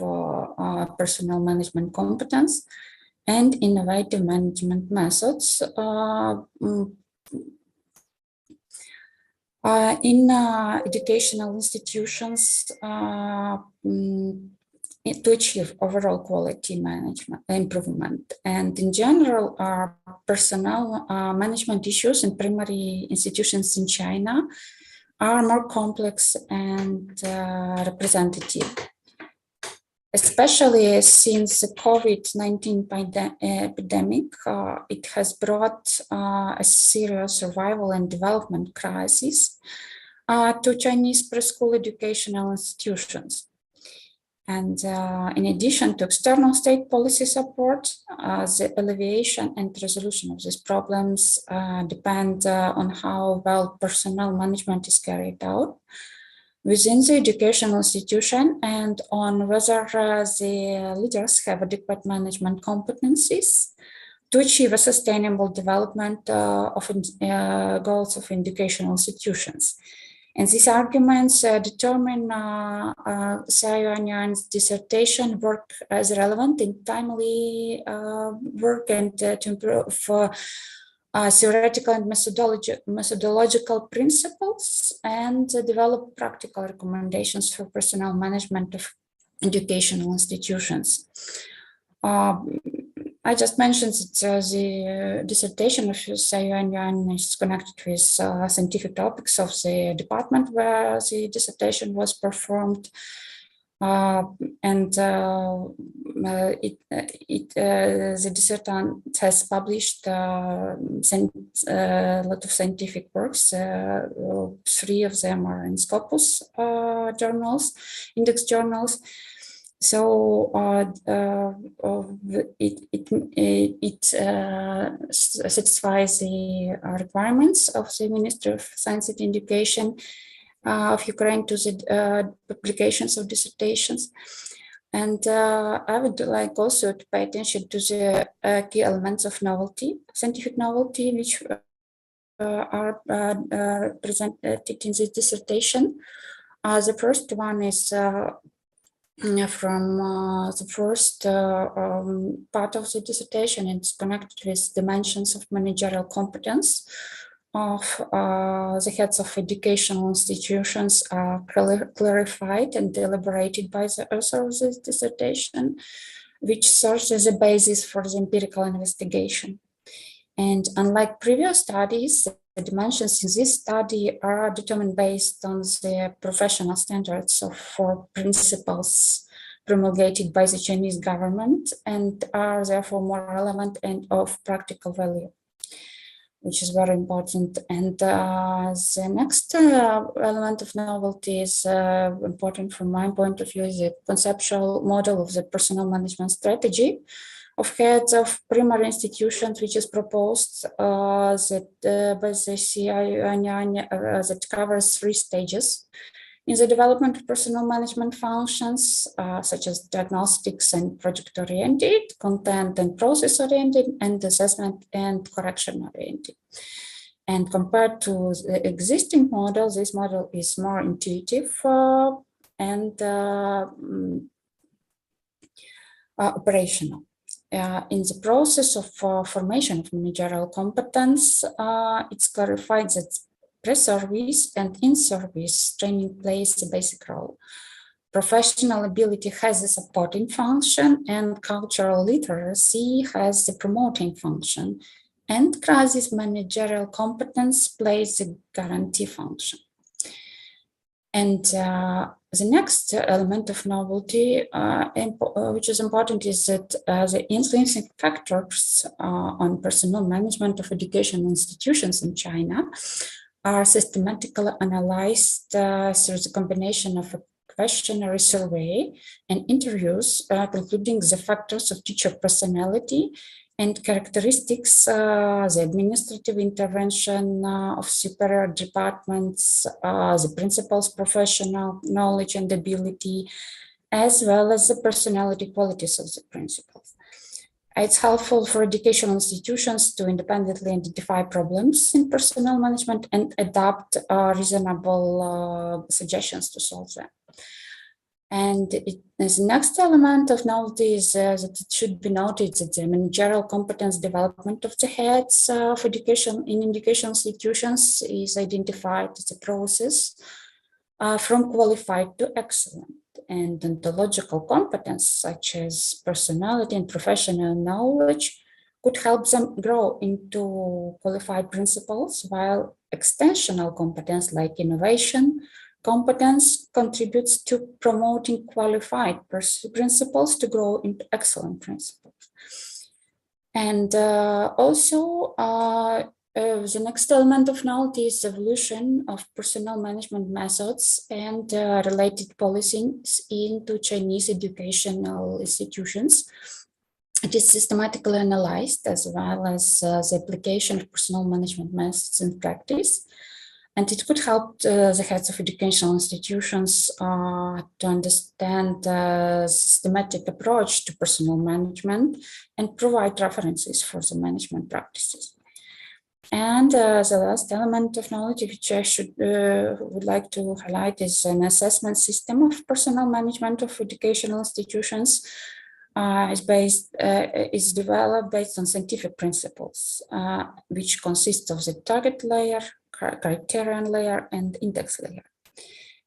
personnel management competence and innovative management methods. In educational institutions, to achieve overall quality management improvement, and in general, personnel management issues in primary institutions in China are more complex and representative, especially since the COVID-19 epidemic. It has brought a serious survival and development crisis to Chinese preschool educational institutions. And in addition to external state policy support, the alleviation and resolution of these problems depend on how well personnel management is carried out within the educational institution and on whether the leaders have adequate management competencies to achieve a sustainable development of goals of educational institutions. And these arguments determine Xia Yuanyan's dissertation work as relevant and timely work, and to improve theoretical and methodological principles, and develop practical recommendations for personnel management of educational institutions. I just mentioned that the dissertation of Xia Yuanyan is connected with scientific topics of the department where the dissertation was performed, and the dissertant has published a lot of scientific works. 3 of them are in Scopus journals, index journals. So it satisfies the requirements of the Ministry of Science and Education of Ukraine to the publications of dissertations. And I would like also to pay attention to the key elements of novelty, scientific novelty, which are presented in this dissertation. The first one is from the first part of the dissertation. It's connected with dimensions of managerial competence of the heads of educational institutions are clarified and elaborated by the author of this dissertation, which serves as a basis for the empirical investigation. And unlike previous studies, the dimensions in this study are determined based on the professional standards of 4 principles promulgated by the Chinese government and are therefore more relevant and of practical value, which is very important. And the next element of novelty is important from my point of view, is the conceptual model of the personnel management strategy of heads of primary institutions, which is proposed by the Xia Yuanyan, that covers 3 stages in the development of personnel management functions, such as diagnostics and project-oriented, content and process-oriented, and assessment and correction-oriented. And compared to the existing model, this model is more intuitive and operational. In the process of formation of managerial competence, it's clarified that pre-service and in-service training plays a basic role. Professional ability has a supporting function, and cultural literacy has the promoting function, and crisis managerial competence plays a guarantee function. And the next element of novelty, which is important, is that the influencing factors on personnel management of educational institutions in China are systematically analyzed through the combination of a questionnaire survey and interviews, including the factors of teacher personality and characteristics, the administrative intervention of superior departments, the principal's professional knowledge and ability, as well as the personality qualities of the principals. It's helpful for educational institutions to independently identify problems in personnel management and adopt reasonable suggestions to solve them. And the next element of note is that it should be noted that the managerial competence development of the heads of education in educational institutions is identified as a process from qualified to excellent. And ontological competence, such as personality and professional knowledge, could help them grow into qualified principals, while extensional competence like innovation competence contributes to promoting qualified principals to grow into excellent principals. And also, the next element of note is evolution of personnel management methods and related policies into Chinese educational institutions. It is systematically analyzed, as well as the application of personnel management methods in practice. And it could help the heads of educational institutions to understand the systematic approach to personnel management and provide references for the management practices. And the last element of knowledge which I would like to highlight is an assessment system of personnel management of educational institutions. Is developed based on scientific principles, which consist of the target layer, criterion layer, and index layer.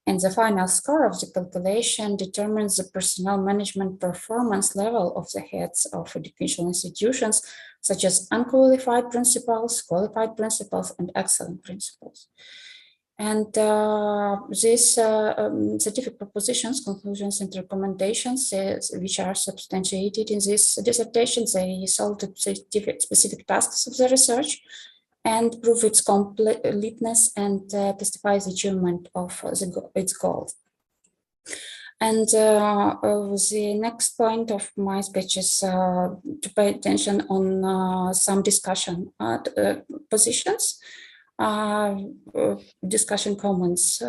And the final score of the calculation determines the personnel management performance level of the heads of educational institutions, such as unqualified principals, qualified principals, and excellent principals. And these scientific propositions, conclusions, and recommendations, which are substantiated in this dissertation, they solve the specific tasks of the research and prove its completeness and testify the achievement of its goals. And the next point of my speech is to pay attention on some discussion positions. Discussion comments,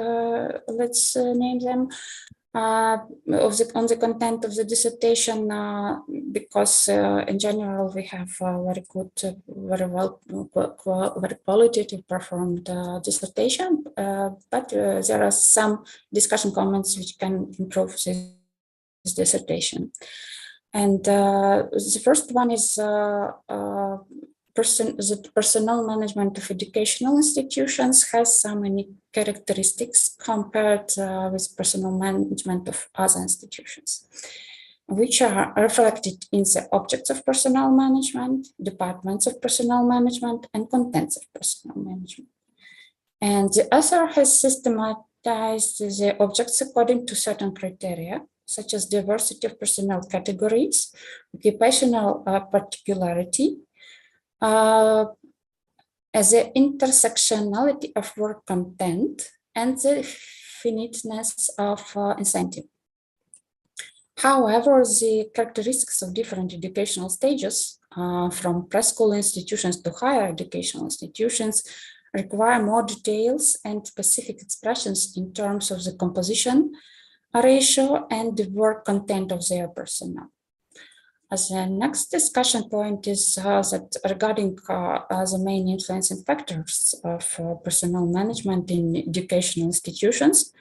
let's name them, on the content of the dissertation, because in general we have very good, very qualitative performed dissertation, but there are some discussion comments which can improve this dissertation. And the first one is the personnel management of educational institutions has some unique characteristics compared with personnel management of other institutions, which are reflected in the objects of personnel management, departments of personnel management, and contents of personnel management. And the author has systematized the objects according to certain criteria, such as diversity of personnel categories, occupational particularity, as the intersectionality of work content, and the finiteness of incentive. However, the characteristics of different educational stages, from preschool institutions to higher educational institutions, require more details and specific expressions in terms of the composition ratio and the work content of their personnel. As the next discussion point is that regarding the main influencing factors of personnel management in educational institutions,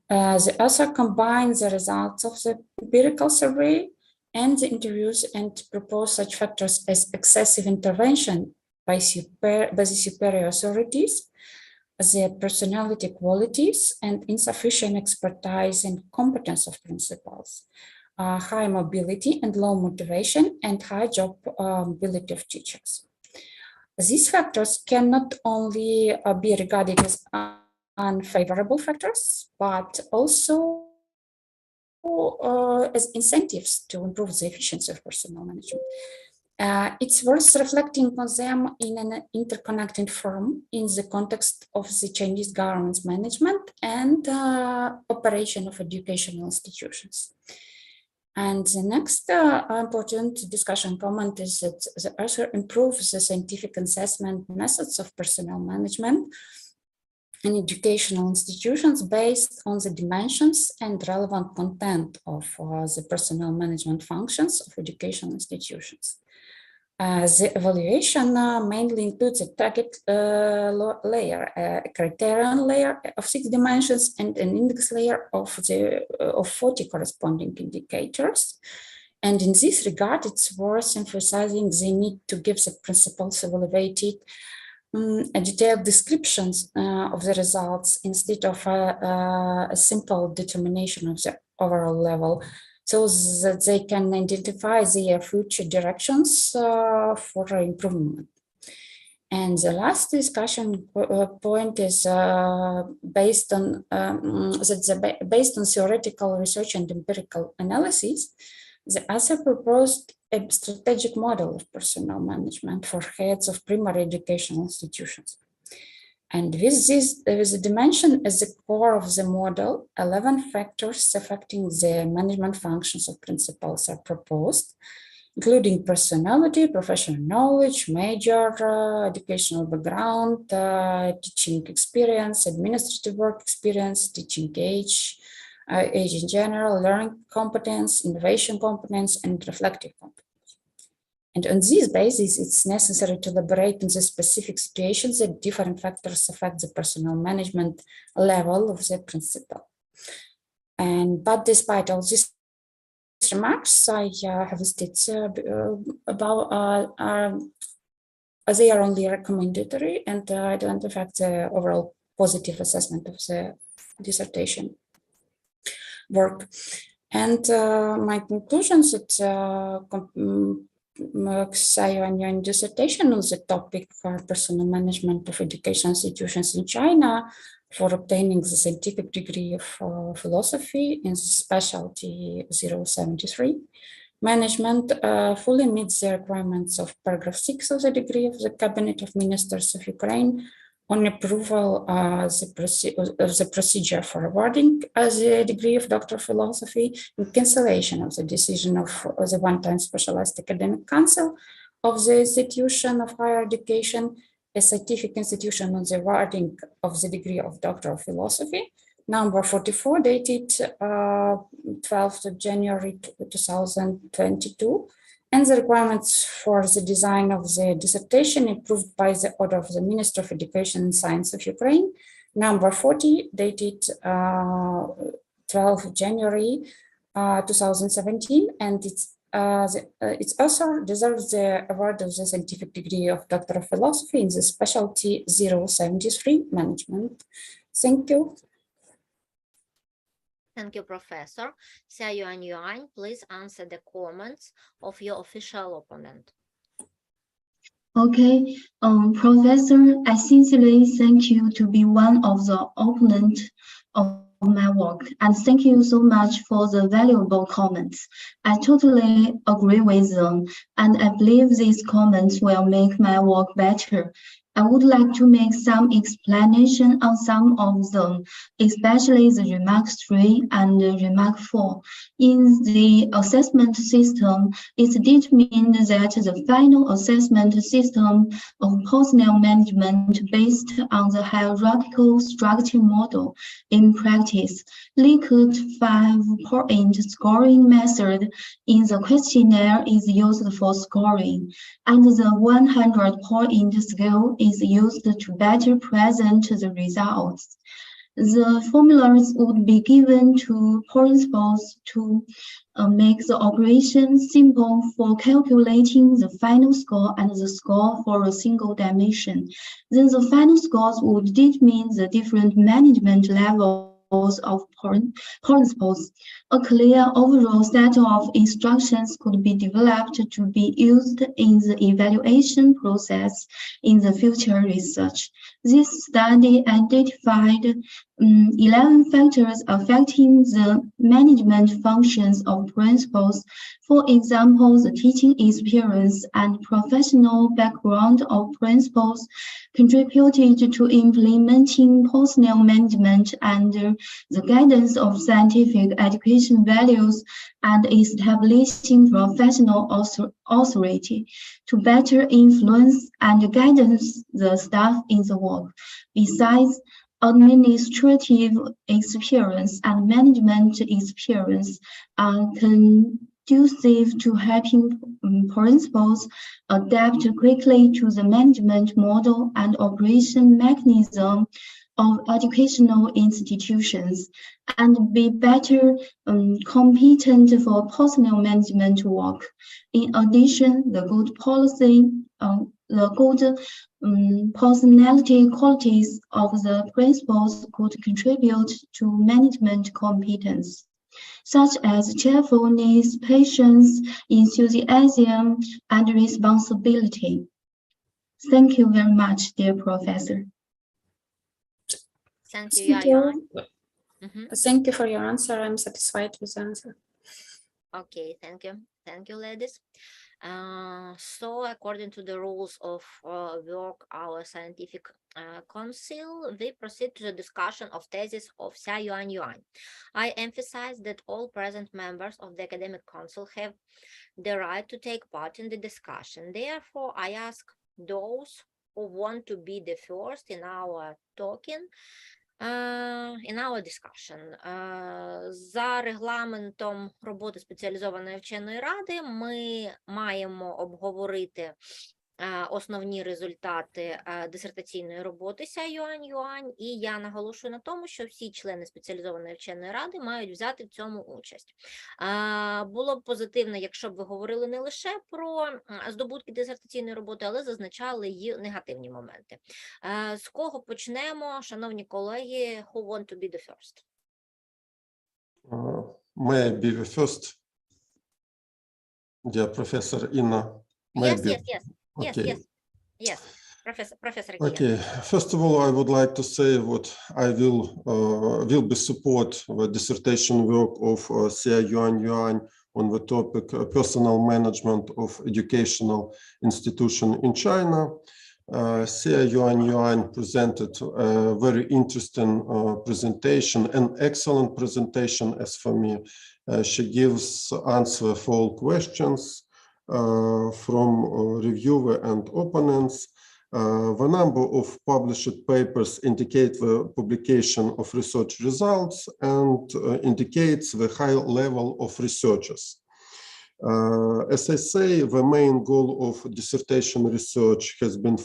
the author combines the results of the empirical survey and the interviews and propose such factors as excessive intervention by the superior authorities, the personality qualities, and insufficient expertise and competence of principals, high mobility and low motivation, and high job mobility of teachers. These factors can not only be regarded as unfavorable factors, but also as incentives to improve the efficiency of personnel management. It's worth reflecting on them in an interconnected form in the context of the Chinese government's management and operation of educational institutions. And the next important discussion comment is that the author improves the scientific assessment methods of personnel management in educational institutions based on the dimensions and relevant content of the personnel management functions of educational institutions. The evaluation mainly includes a target layer, a criterion layer of 6 dimensions, and an index layer of 40 corresponding indicators. And in this regard, it's worth emphasizing the need to give the principles evaluated detailed descriptions of the results instead of a simple determination of the overall level, so that they can identify their future directions for improvement. And the last discussion point is based on theoretical research and empirical analysis. The author proposed a strategic model of personnel management for heads of primary educational institutions. And with the dimension as the core of the model, 11 factors affecting the management functions of principals are proposed, including personality, professional knowledge, major, educational background, teaching experience, administrative work experience, teaching age in general, learning competence, innovation competence, and reflective competence. And on this basis, it's necessary to elaborate on the specific situations that different factors affect the personnel management level of the principal. But despite all these remarks I have listed they are only recommendatory and don't affect the overall positive assessment of the dissertation work. And my conclusions that Xiaoyuan dissertation on the topic personal management of education institutions in China for obtaining the scientific degree of philosophy in specialty 073 management fully meets the requirements of paragraph 6 of the degree of the Cabinet of Ministers of Ukraine on approval of the procedure for awarding the degree of Doctor of Philosophy and cancellation of the decision of the one-time Specialized Academic Council of the Institution of Higher Education, a scientific institution on the awarding of the degree of Doctor of Philosophy, number 44, dated 12th of January 2022, and the requirements for the design of the dissertation approved by the order of the Minister of Education and Science of Ukraine, number 40, dated 12th of January 2017, and its author deserves the award of the scientific degree of Doctor of Philosophy in the specialty 073 management. Thank you. Thank you, Professor. Xiaoyuan, please answer the comments of your official opponent. Okay, Professor, I sincerely thank you to be one of the opponents of my work, and thank you so much for the valuable comments. I totally agree with them, and I believe these comments will make my work better. I would like to make some explanation on some of them, especially the remark 3 and remark 4. In the assessment system, it's determined that the final assessment system of personnel management based on the hierarchical structure model in practice. Likert 5-point scoring method in the questionnaire is used for scoring, and the 100-point scale is used to better present the results. The formulas would be given to principals to make the operation simple for calculating the final score and the score for a single dimension. Then the final scores would determine the different management levels of principles. A clear overall set of instructions could be developed to be used in the evaluation process in the future research. This study identified 11 factors affecting the management functions of principals. For example, the teaching experience and professional background of principals contributed to implementing personnel management under the guidance of scientific education values and establishing professional authority to better influence and guidance the staff in the work. Besides, administrative experience and management experience are constituent conducive to helping principals adapt quickly to the management model and operation mechanism of educational institutions and be better competent for personal management work. In addition, the good policy, the good personality qualities of the principals could contribute to management competence, such as cheerfulness, patience, enthusiasm, and responsibility. Thank you very much, dear Professor. Thank you, Thank you. Yuan. Thank you for your answer. I'm satisfied with the answer. Okay, thank you. Thank you, ladies. So according to the rules of work, our scientific council, we proceed to the discussion of thesis of Xia Yuan. I emphasize that all present members of the academic council have the right to take part in the discussion. Therefore, I ask those who want to be the first in our talking, in our discussion. За регламентом роботи спеціалізованої вченої ради ми маємо обговорити основні результати дисертаційної роботи Xia Yuan, і я наголошую на тому, що всі члени спеціалізованої вченої ради мають взяти в цьому участь. Було б позитивно, якщо б ви говорили не лише про здобутки дисертаційної роботи, але зазначали її негативні моменти. З кого почнемо, шановні колеги, who want to be the first? May I be the first? Dear Professor Inna. Yes, Professor. Okay, first of all, I would like to say what I will be support the dissertation work of Xia Yuan on the topic personal management of educational institution in China. Xia Yuan presented a very interesting presentation, an excellent presentation as for me. She gives answer for all questions from reviewer and opponents. The number of published papers indicate the publication of research results and indicates the high level of researchers. As I say, the main goal of dissertation research has been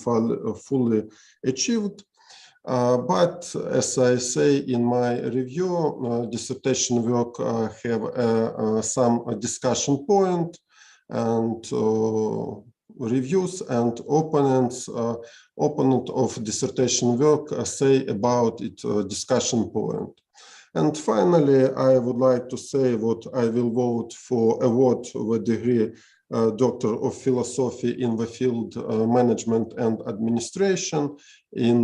fully achieved. But as I say in my review, dissertation work have some discussion point and reviews and opponent of dissertation work say about its discussion point. And finally, I would like to say what I will vote for award the degree Doctor of Philosophy in the field Management and Administration in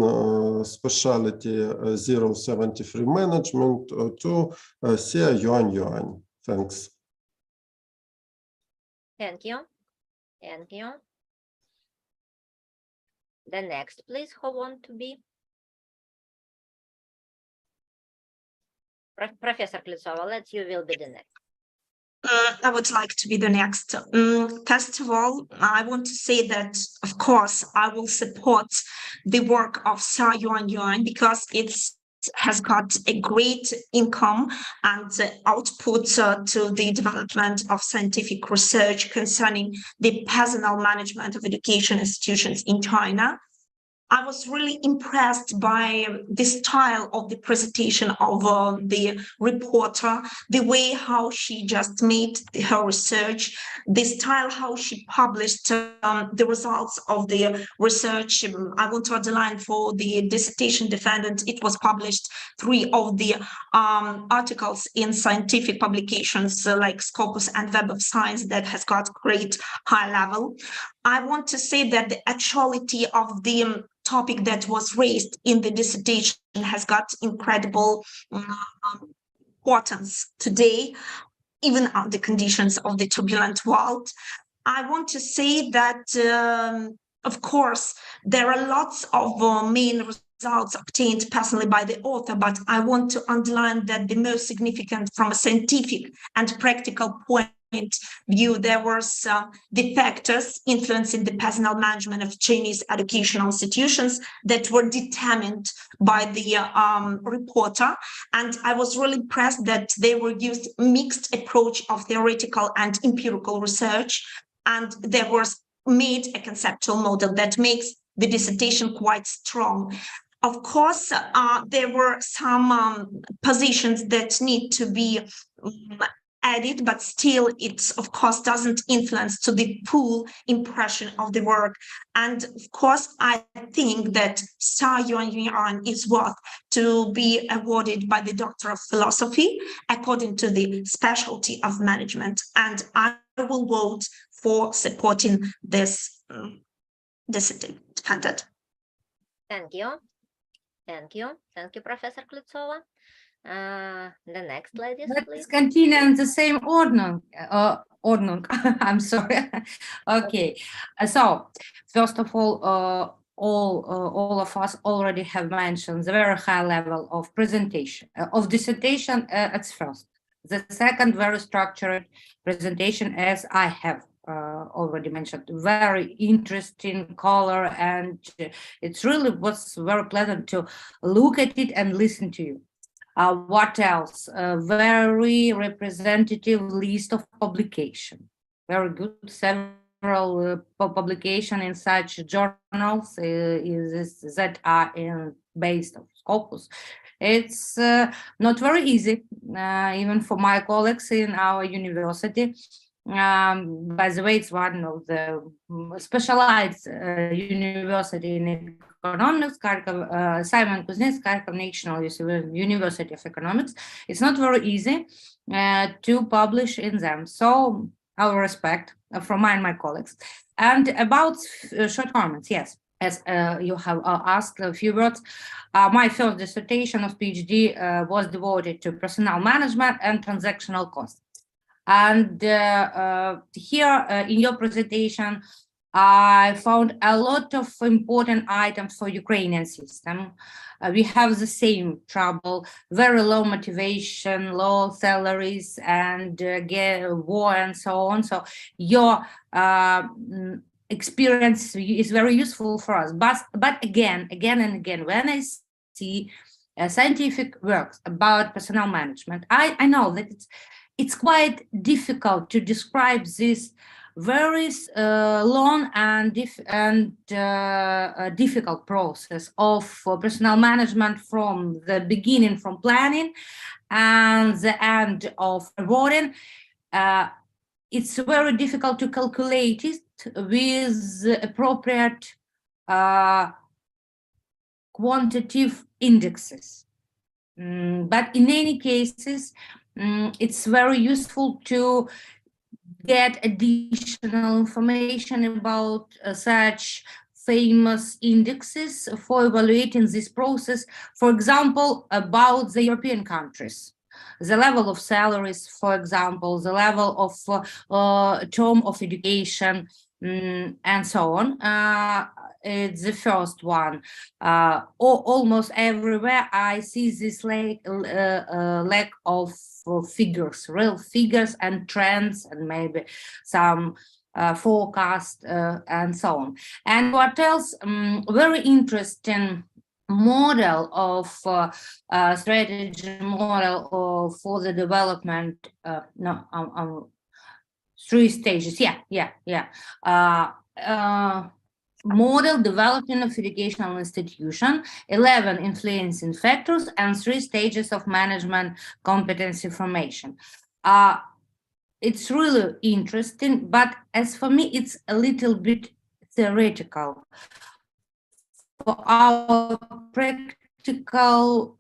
specialty 073 Management to Xia Yuan. Thanks. Thank you. The next, please, who want to be? Professor Klitsova, you will be the next. I would like to be the next. First of all, I want to say that, of course, I will support the work of Xia Yuan because it has got a great income and output to the development of scientific research concerning the personal management of education institutions in China. I was really impressed by the style of the presentation of the reporter, the way how she just made her research, the style how she published the results of the research. I want to underline for the dissertation defendant, it was published 3 of the articles in scientific publications like Scopus and Web of Science that has got great high level. I want to say that the actuality of the topic that was raised in the dissertation has got incredible importance today, even under conditions of the turbulent world. I want to say that, of course, there are lots of main results obtained personally by the author, but I want to underline that the most significant from a scientific and practical point view, there were some the factors influencing the personal management of Chinese educational institutions that were determined by the reporter. And I was really impressed that they were used mixed approach of theoretical and empirical research. And there was made a conceptual model that makes the dissertation quite strong. Of course, there were some positions that need to be added, but still it, of course, doesn't influence to the full impression of the work. And of course, I think that Xia Yuanyuan is worth to be awarded by the Doctor of Philosophy according to the specialty of management. And I will vote for supporting this candidate. Thank you. Thank you. Thank you, Professor Klitsova. The next ladies, Let's please. continue in the same order. I'm sorry. Okay. So first of all of us already have mentioned the very high level of presentation of dissertation at first. The second, very structured presentation, as I have already mentioned, very interesting color, and it's really was very pleasant to look at it and listen to you. What else? Very representative list of publication. Very good. Several publication in such journals that are based on Scopus. It's not very easy, even for my colleagues in our university. By the way, it's one of the specialized university in economics, Simon Kuznets, Kharkov National University of Economics. It's not very easy to publish in them. So our respect from my colleagues. And about short comments, yes, as you have asked a few words, my first dissertation of PhD was devoted to personnel management and transactional costs. And here in your presentation, I found a lot of important items for Ukrainian system. We have the same trouble, very low motivation, low salaries, and war and so on. So your experience is very useful for us. But again and again, when I see scientific works about personnel management, I know that it's quite difficult to describe this very long and difficult process of personnel management from the beginning, from planning and the end of awarding. It's very difficult to calculate it with appropriate quantitative indexes. But in any cases, it's very useful to get additional information about such famous indexes for evaluating this process. For example, about the European countries, the level of salaries, for example, the level of term of education, and so on. It's the first one. Almost everywhere I see this lack of figures, real figures and trends, and maybe some forecast and so on. And what else? Very interesting model of strategy model for the development. Three stages. Model development of educational institution, 11 influencing factors, and 3 stages of management competency formation. It's really interesting, but as for me, it's a little bit theoretical. For our practical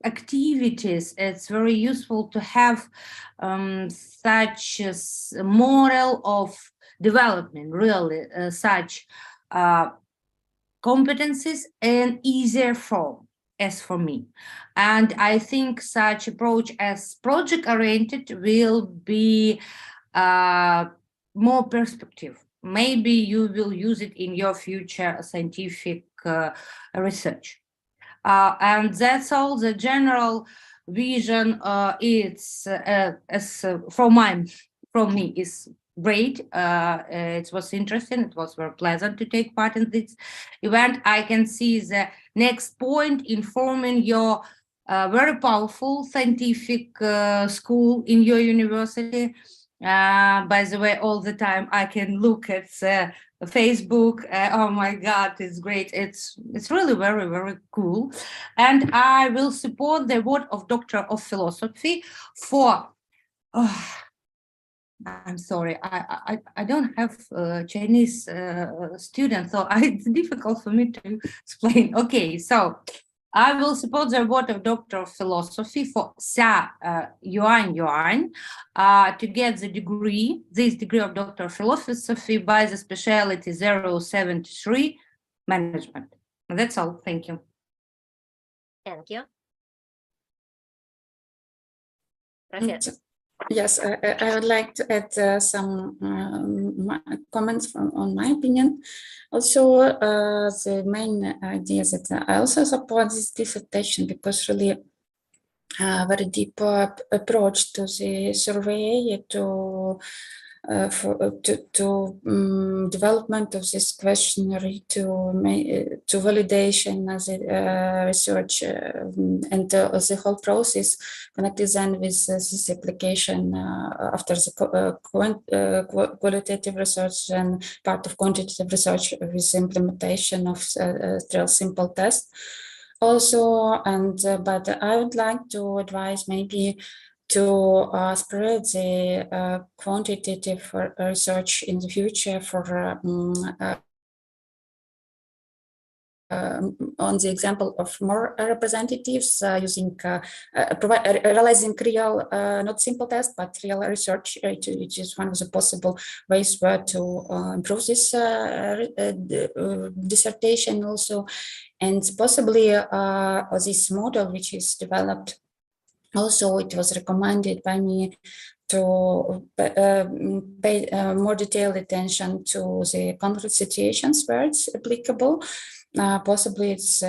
activities, it's very useful to have such a model of development, really such competencies in easier form, as for me. And I think such approach as project-oriented will be more perspective. Maybe you will use it in your future scientific research. And that's all the general vision, it's from me is great. It was interesting. It was very pleasant to take part in this event. I can see the next point in forming your very powerful scientific school in your university. By the way, all the time I can look at Facebook. Oh my God, it's great. It's really very, very cool. And I will support the award of Doctor of Philosophy for I'm sorry, I don't have Chinese students, so it's difficult for me to explain. Okay, so I will support the award of Doctor of Philosophy for Xia Yuan to get the degree, this degree of Doctor of Philosophy by the specialty 073 Management. That's all. Thank you. Thank you. Yes, I would like to add some comments on my opinion. Also, the main idea that I also support this dissertation because really very deep approach to the survey to development of this questionnaire to validation as a research and the whole process connected then with this application after the qualitative research and part of quantitative research with the implementation of real simple test also. And but I would like to advise maybe to spread the quantitative research in the future for on the example of more representatives using realizing real, not simple test, but real research, which is one of the possible ways where to improve this dissertation also, and possibly this model which is developed. Also, it was recommended by me to pay more detailed attention to the concrete situations where it's applicable. Possibly it's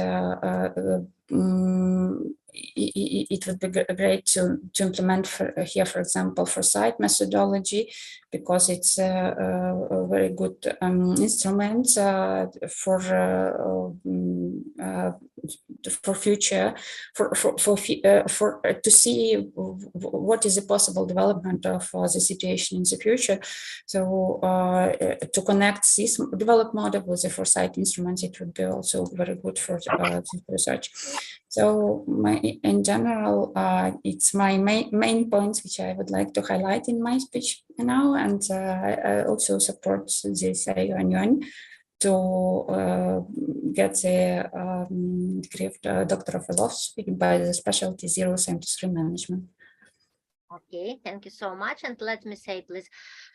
it would be great to implement here, for example, for site methodology, because it's a very good instrument for future for to see what is the possible development of the situation in the future. So to connect this developed model with the foresight instruments, it would be also very good for research. So in general, it's my main points which I would like to highlight in my speech now, and I also support this Yuan to get the degree of Doctor of Philosophy by the specialty 073 Management. Okay, thank you so much. And let me say, please,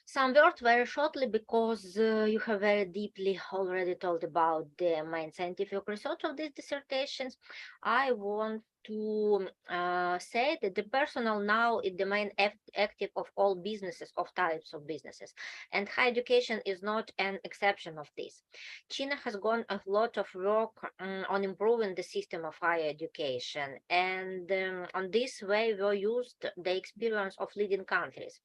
some words very shortly, because you have very deeply already told about the main scientific research of these dissertations. I want to say that the personnel now is the main active of all businesses, of types of businesses, and higher education is not an exception of this. China has gone a lot of work on improving the system of higher education, and on this way we used the experience of leading countries.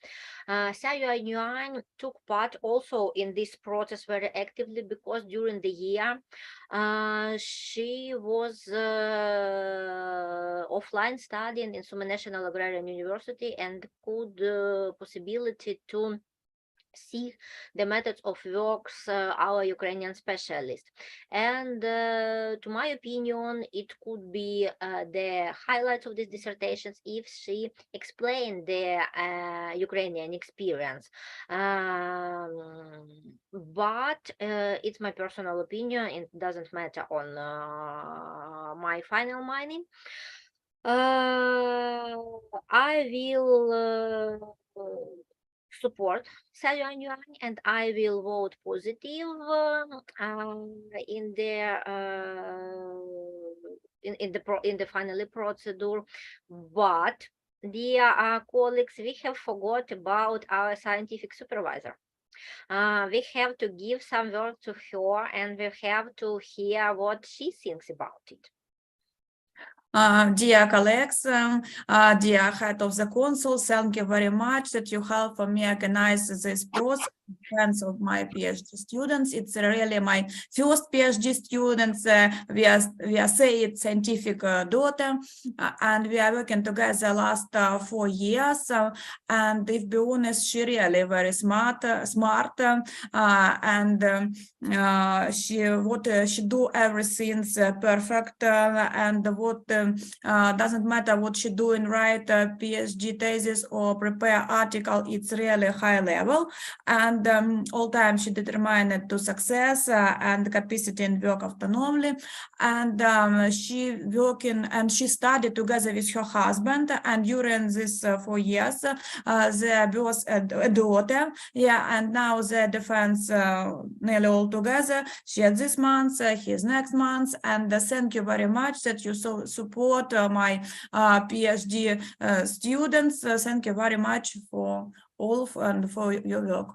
Xia Yuan took part also in this process very actively, because during the year she was offline studying in Sumy National Agrarian University and could possibility to see the methods of works our Ukrainian specialists. And to my opinion, it could be the highlights of these dissertations if she explained the Ukrainian experience. But it's my personal opinion, it doesn't matter on my final mining. I will support Xia Yuan, and I will vote positive in the final procedure. But dear colleagues, we have forgot about our scientific supervisor. We have to give some word to her, and we have to hear what she thinks about it. Dear colleagues, dear head of the council, thank you very much that you help me organize this process in terms of my PhD students. It's really my first PhD students. We are saying scientific daughter, and we are working together last 4 years. And if be honest, she really very smart, and she do everything perfect, and what doesn't matter what she doing, write a PhD thesis or prepare article, it's really high level, and all time she determined to success and capacity and work autonomously, and she working and she studied together with her husband, and during this 4 years they birth a daughter, and now they defense nearly all together. She had this month, his next month, and thank you very much that you support my PhD students. Thank you very much for all and for your work.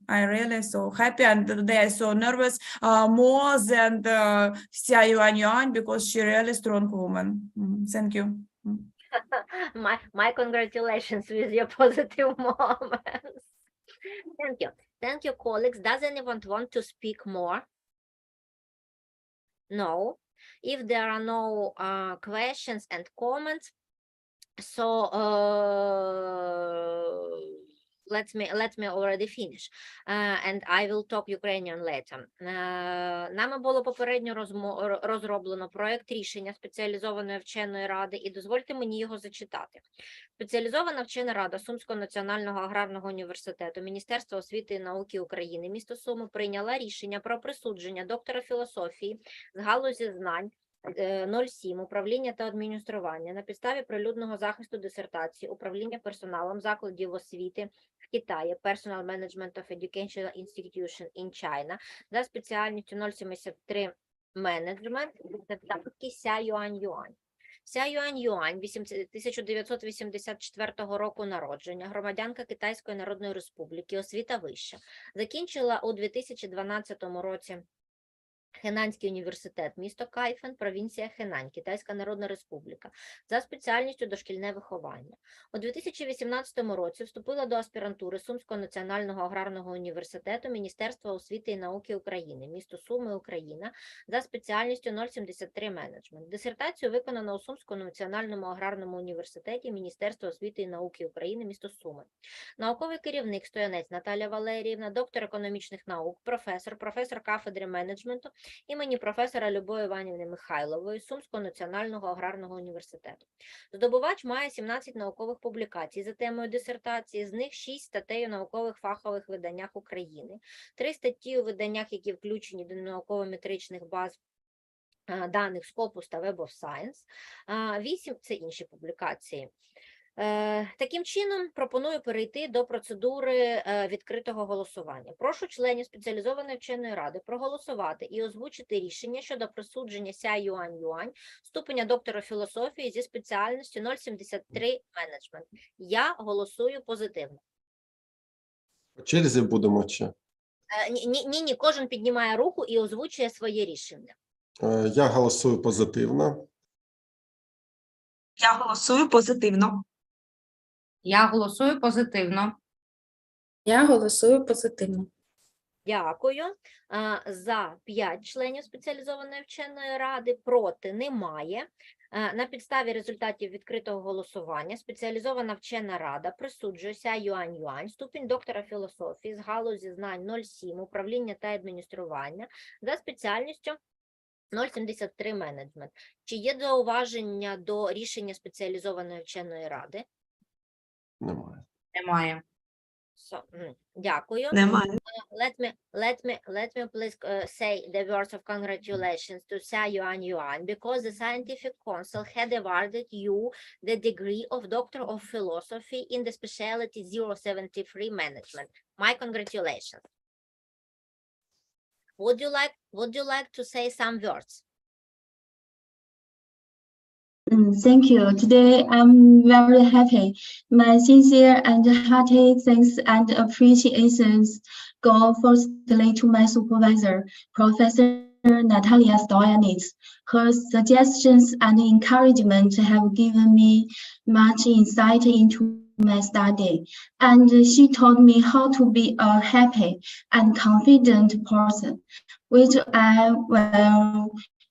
I really so happy, and they are so nervous, more than Xia Yuan, because she really strong woman. Thank you. My congratulations with your positive moments. Thank you. Thank you, colleagues. Does anyone want to speak more? No. If there are no questions and comments, so let me already finish, and I will talk Ukrainian later. Нами було попередньо розроблено проект рішення спеціалізованої вченої ради, і дозвольте мені його зачитати. Спеціалізована вчена рада Сумського національного аграрного університету, Міністерства освіти і науки України, місто Суми прийняла рішення про присудження доктора філософії з галузі знань 07 управління та адміністрування на підставі прилюдного захисту дисертації управління персоналом закладів освіти в Китаї Personal Management of Educational Institution in China за спеціальністю 073 Management дисертації Ся Юань. Ся Юань 1984 року народження, громадянка Китайської Народної Республіки, освіта вища. Закінчила у 2012 році Хенанський університет, місто Кайфен, провінція Хенань, Китайська Народна Республіка, за спеціальністю дошкільне виховання. У 2018 році вступила до аспірантури Сумського національного аграрного університету Міністерства освіти і науки України, місто Суми, Україна, за спеціальністю 073 менеджмент. Дисертацію виконано у Сумському національному аграрному університеті Міністерства освіти і науки України, місто Суми. Науковий керівник Стоянець Наталія Валеріївна, доктор економічних наук, професор кафедри менеджменту імені професора Любові Іванівни Михайлової Сумського національного аграрного університету. Здобувач має 17 наукових публікацій за темою дисертації, з них 6 статей у наукових фахових виданнях України, 3 статті у виданнях, які включені до науково-метричних баз даних Scopus та Web of Science, 8 – це інші публікації. Таким чином, пропоную перейти до процедури відкритого голосування. Прошу членів спеціалізованої вченої ради проголосувати і озвучити рішення щодо присудження Ся Юань ступеня доктора філософії зі спеціальністю 073 менеджмент. Я голосую позитивно. По черзі будемо чи? Ні, кожен піднімає руку і озвучує своє рішення. Я голосую позитивно. Я голосую позитивно. Я голосую позитивно. Я голосую позитивно. Дякую. За 5 членів спеціалізованої вченої ради, проти немає. На підставі результатів відкритого голосування спеціалізована вчена рада присуджує Ся Юань ступінь доктора філософії з галузі знань 07 управління та адміністрування за спеціальністю 073 менеджмент. Чи є зауваження до рішення спеціалізованої вченої ради? Немає. Немає. Дякую. Немає. Let me please say the words of congratulations to Ся Юань because the scientific council had awarded you the degree of Doctor of Philosophy in the specialty 073 management. My congratulations. Would you like to say some words? Thank you. Today, I'm very happy. My sincere and hearty thanks and appreciations go firstly to my supervisor, Professor Natalia Stoyanits. Her suggestions and encouragement have given me much insight into my study, and she taught me how to be a happy and confident person, which I will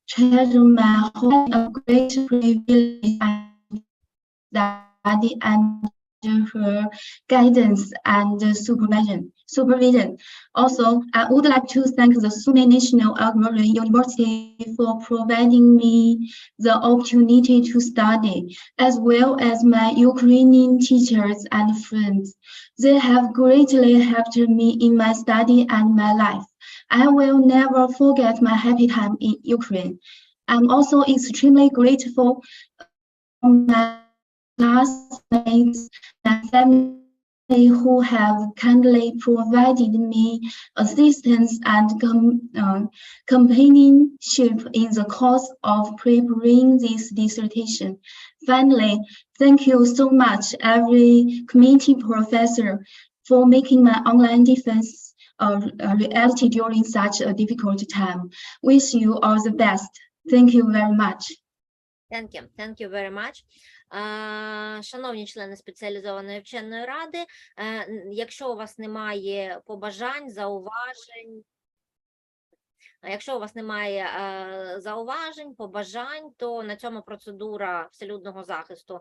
treasure my whole life. A great privilege and study under her guidance and supervision. Also, I would like to thank the Sumy National Agrarian University for providing me the opportunity to study, as well as my Ukrainian teachers and friends. They have greatly helped me in my study and my life. I will never forget my happy time in Ukraine. I'm also extremely grateful for my classmates, my family, who have kindly provided me assistance and companionship in the course of preparing this dissertation. Finally, thank you so much, every committee professor, for making my online defense a reality during such a difficult time. Wish you all the best. Thank you very much. Thank you very much. Шановні члени спеціалізованої вченої ради, якщо у вас немає побажань, побажань, то на цьому процедура вселюдного захисту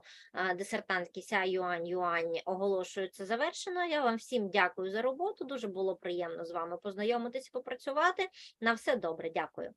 дисертантки Ся Юань оголошується завершеною. Я вам всім дякую за роботу, дуже було приємно з вами познайомитись і попрацювати. На все добре, дякую.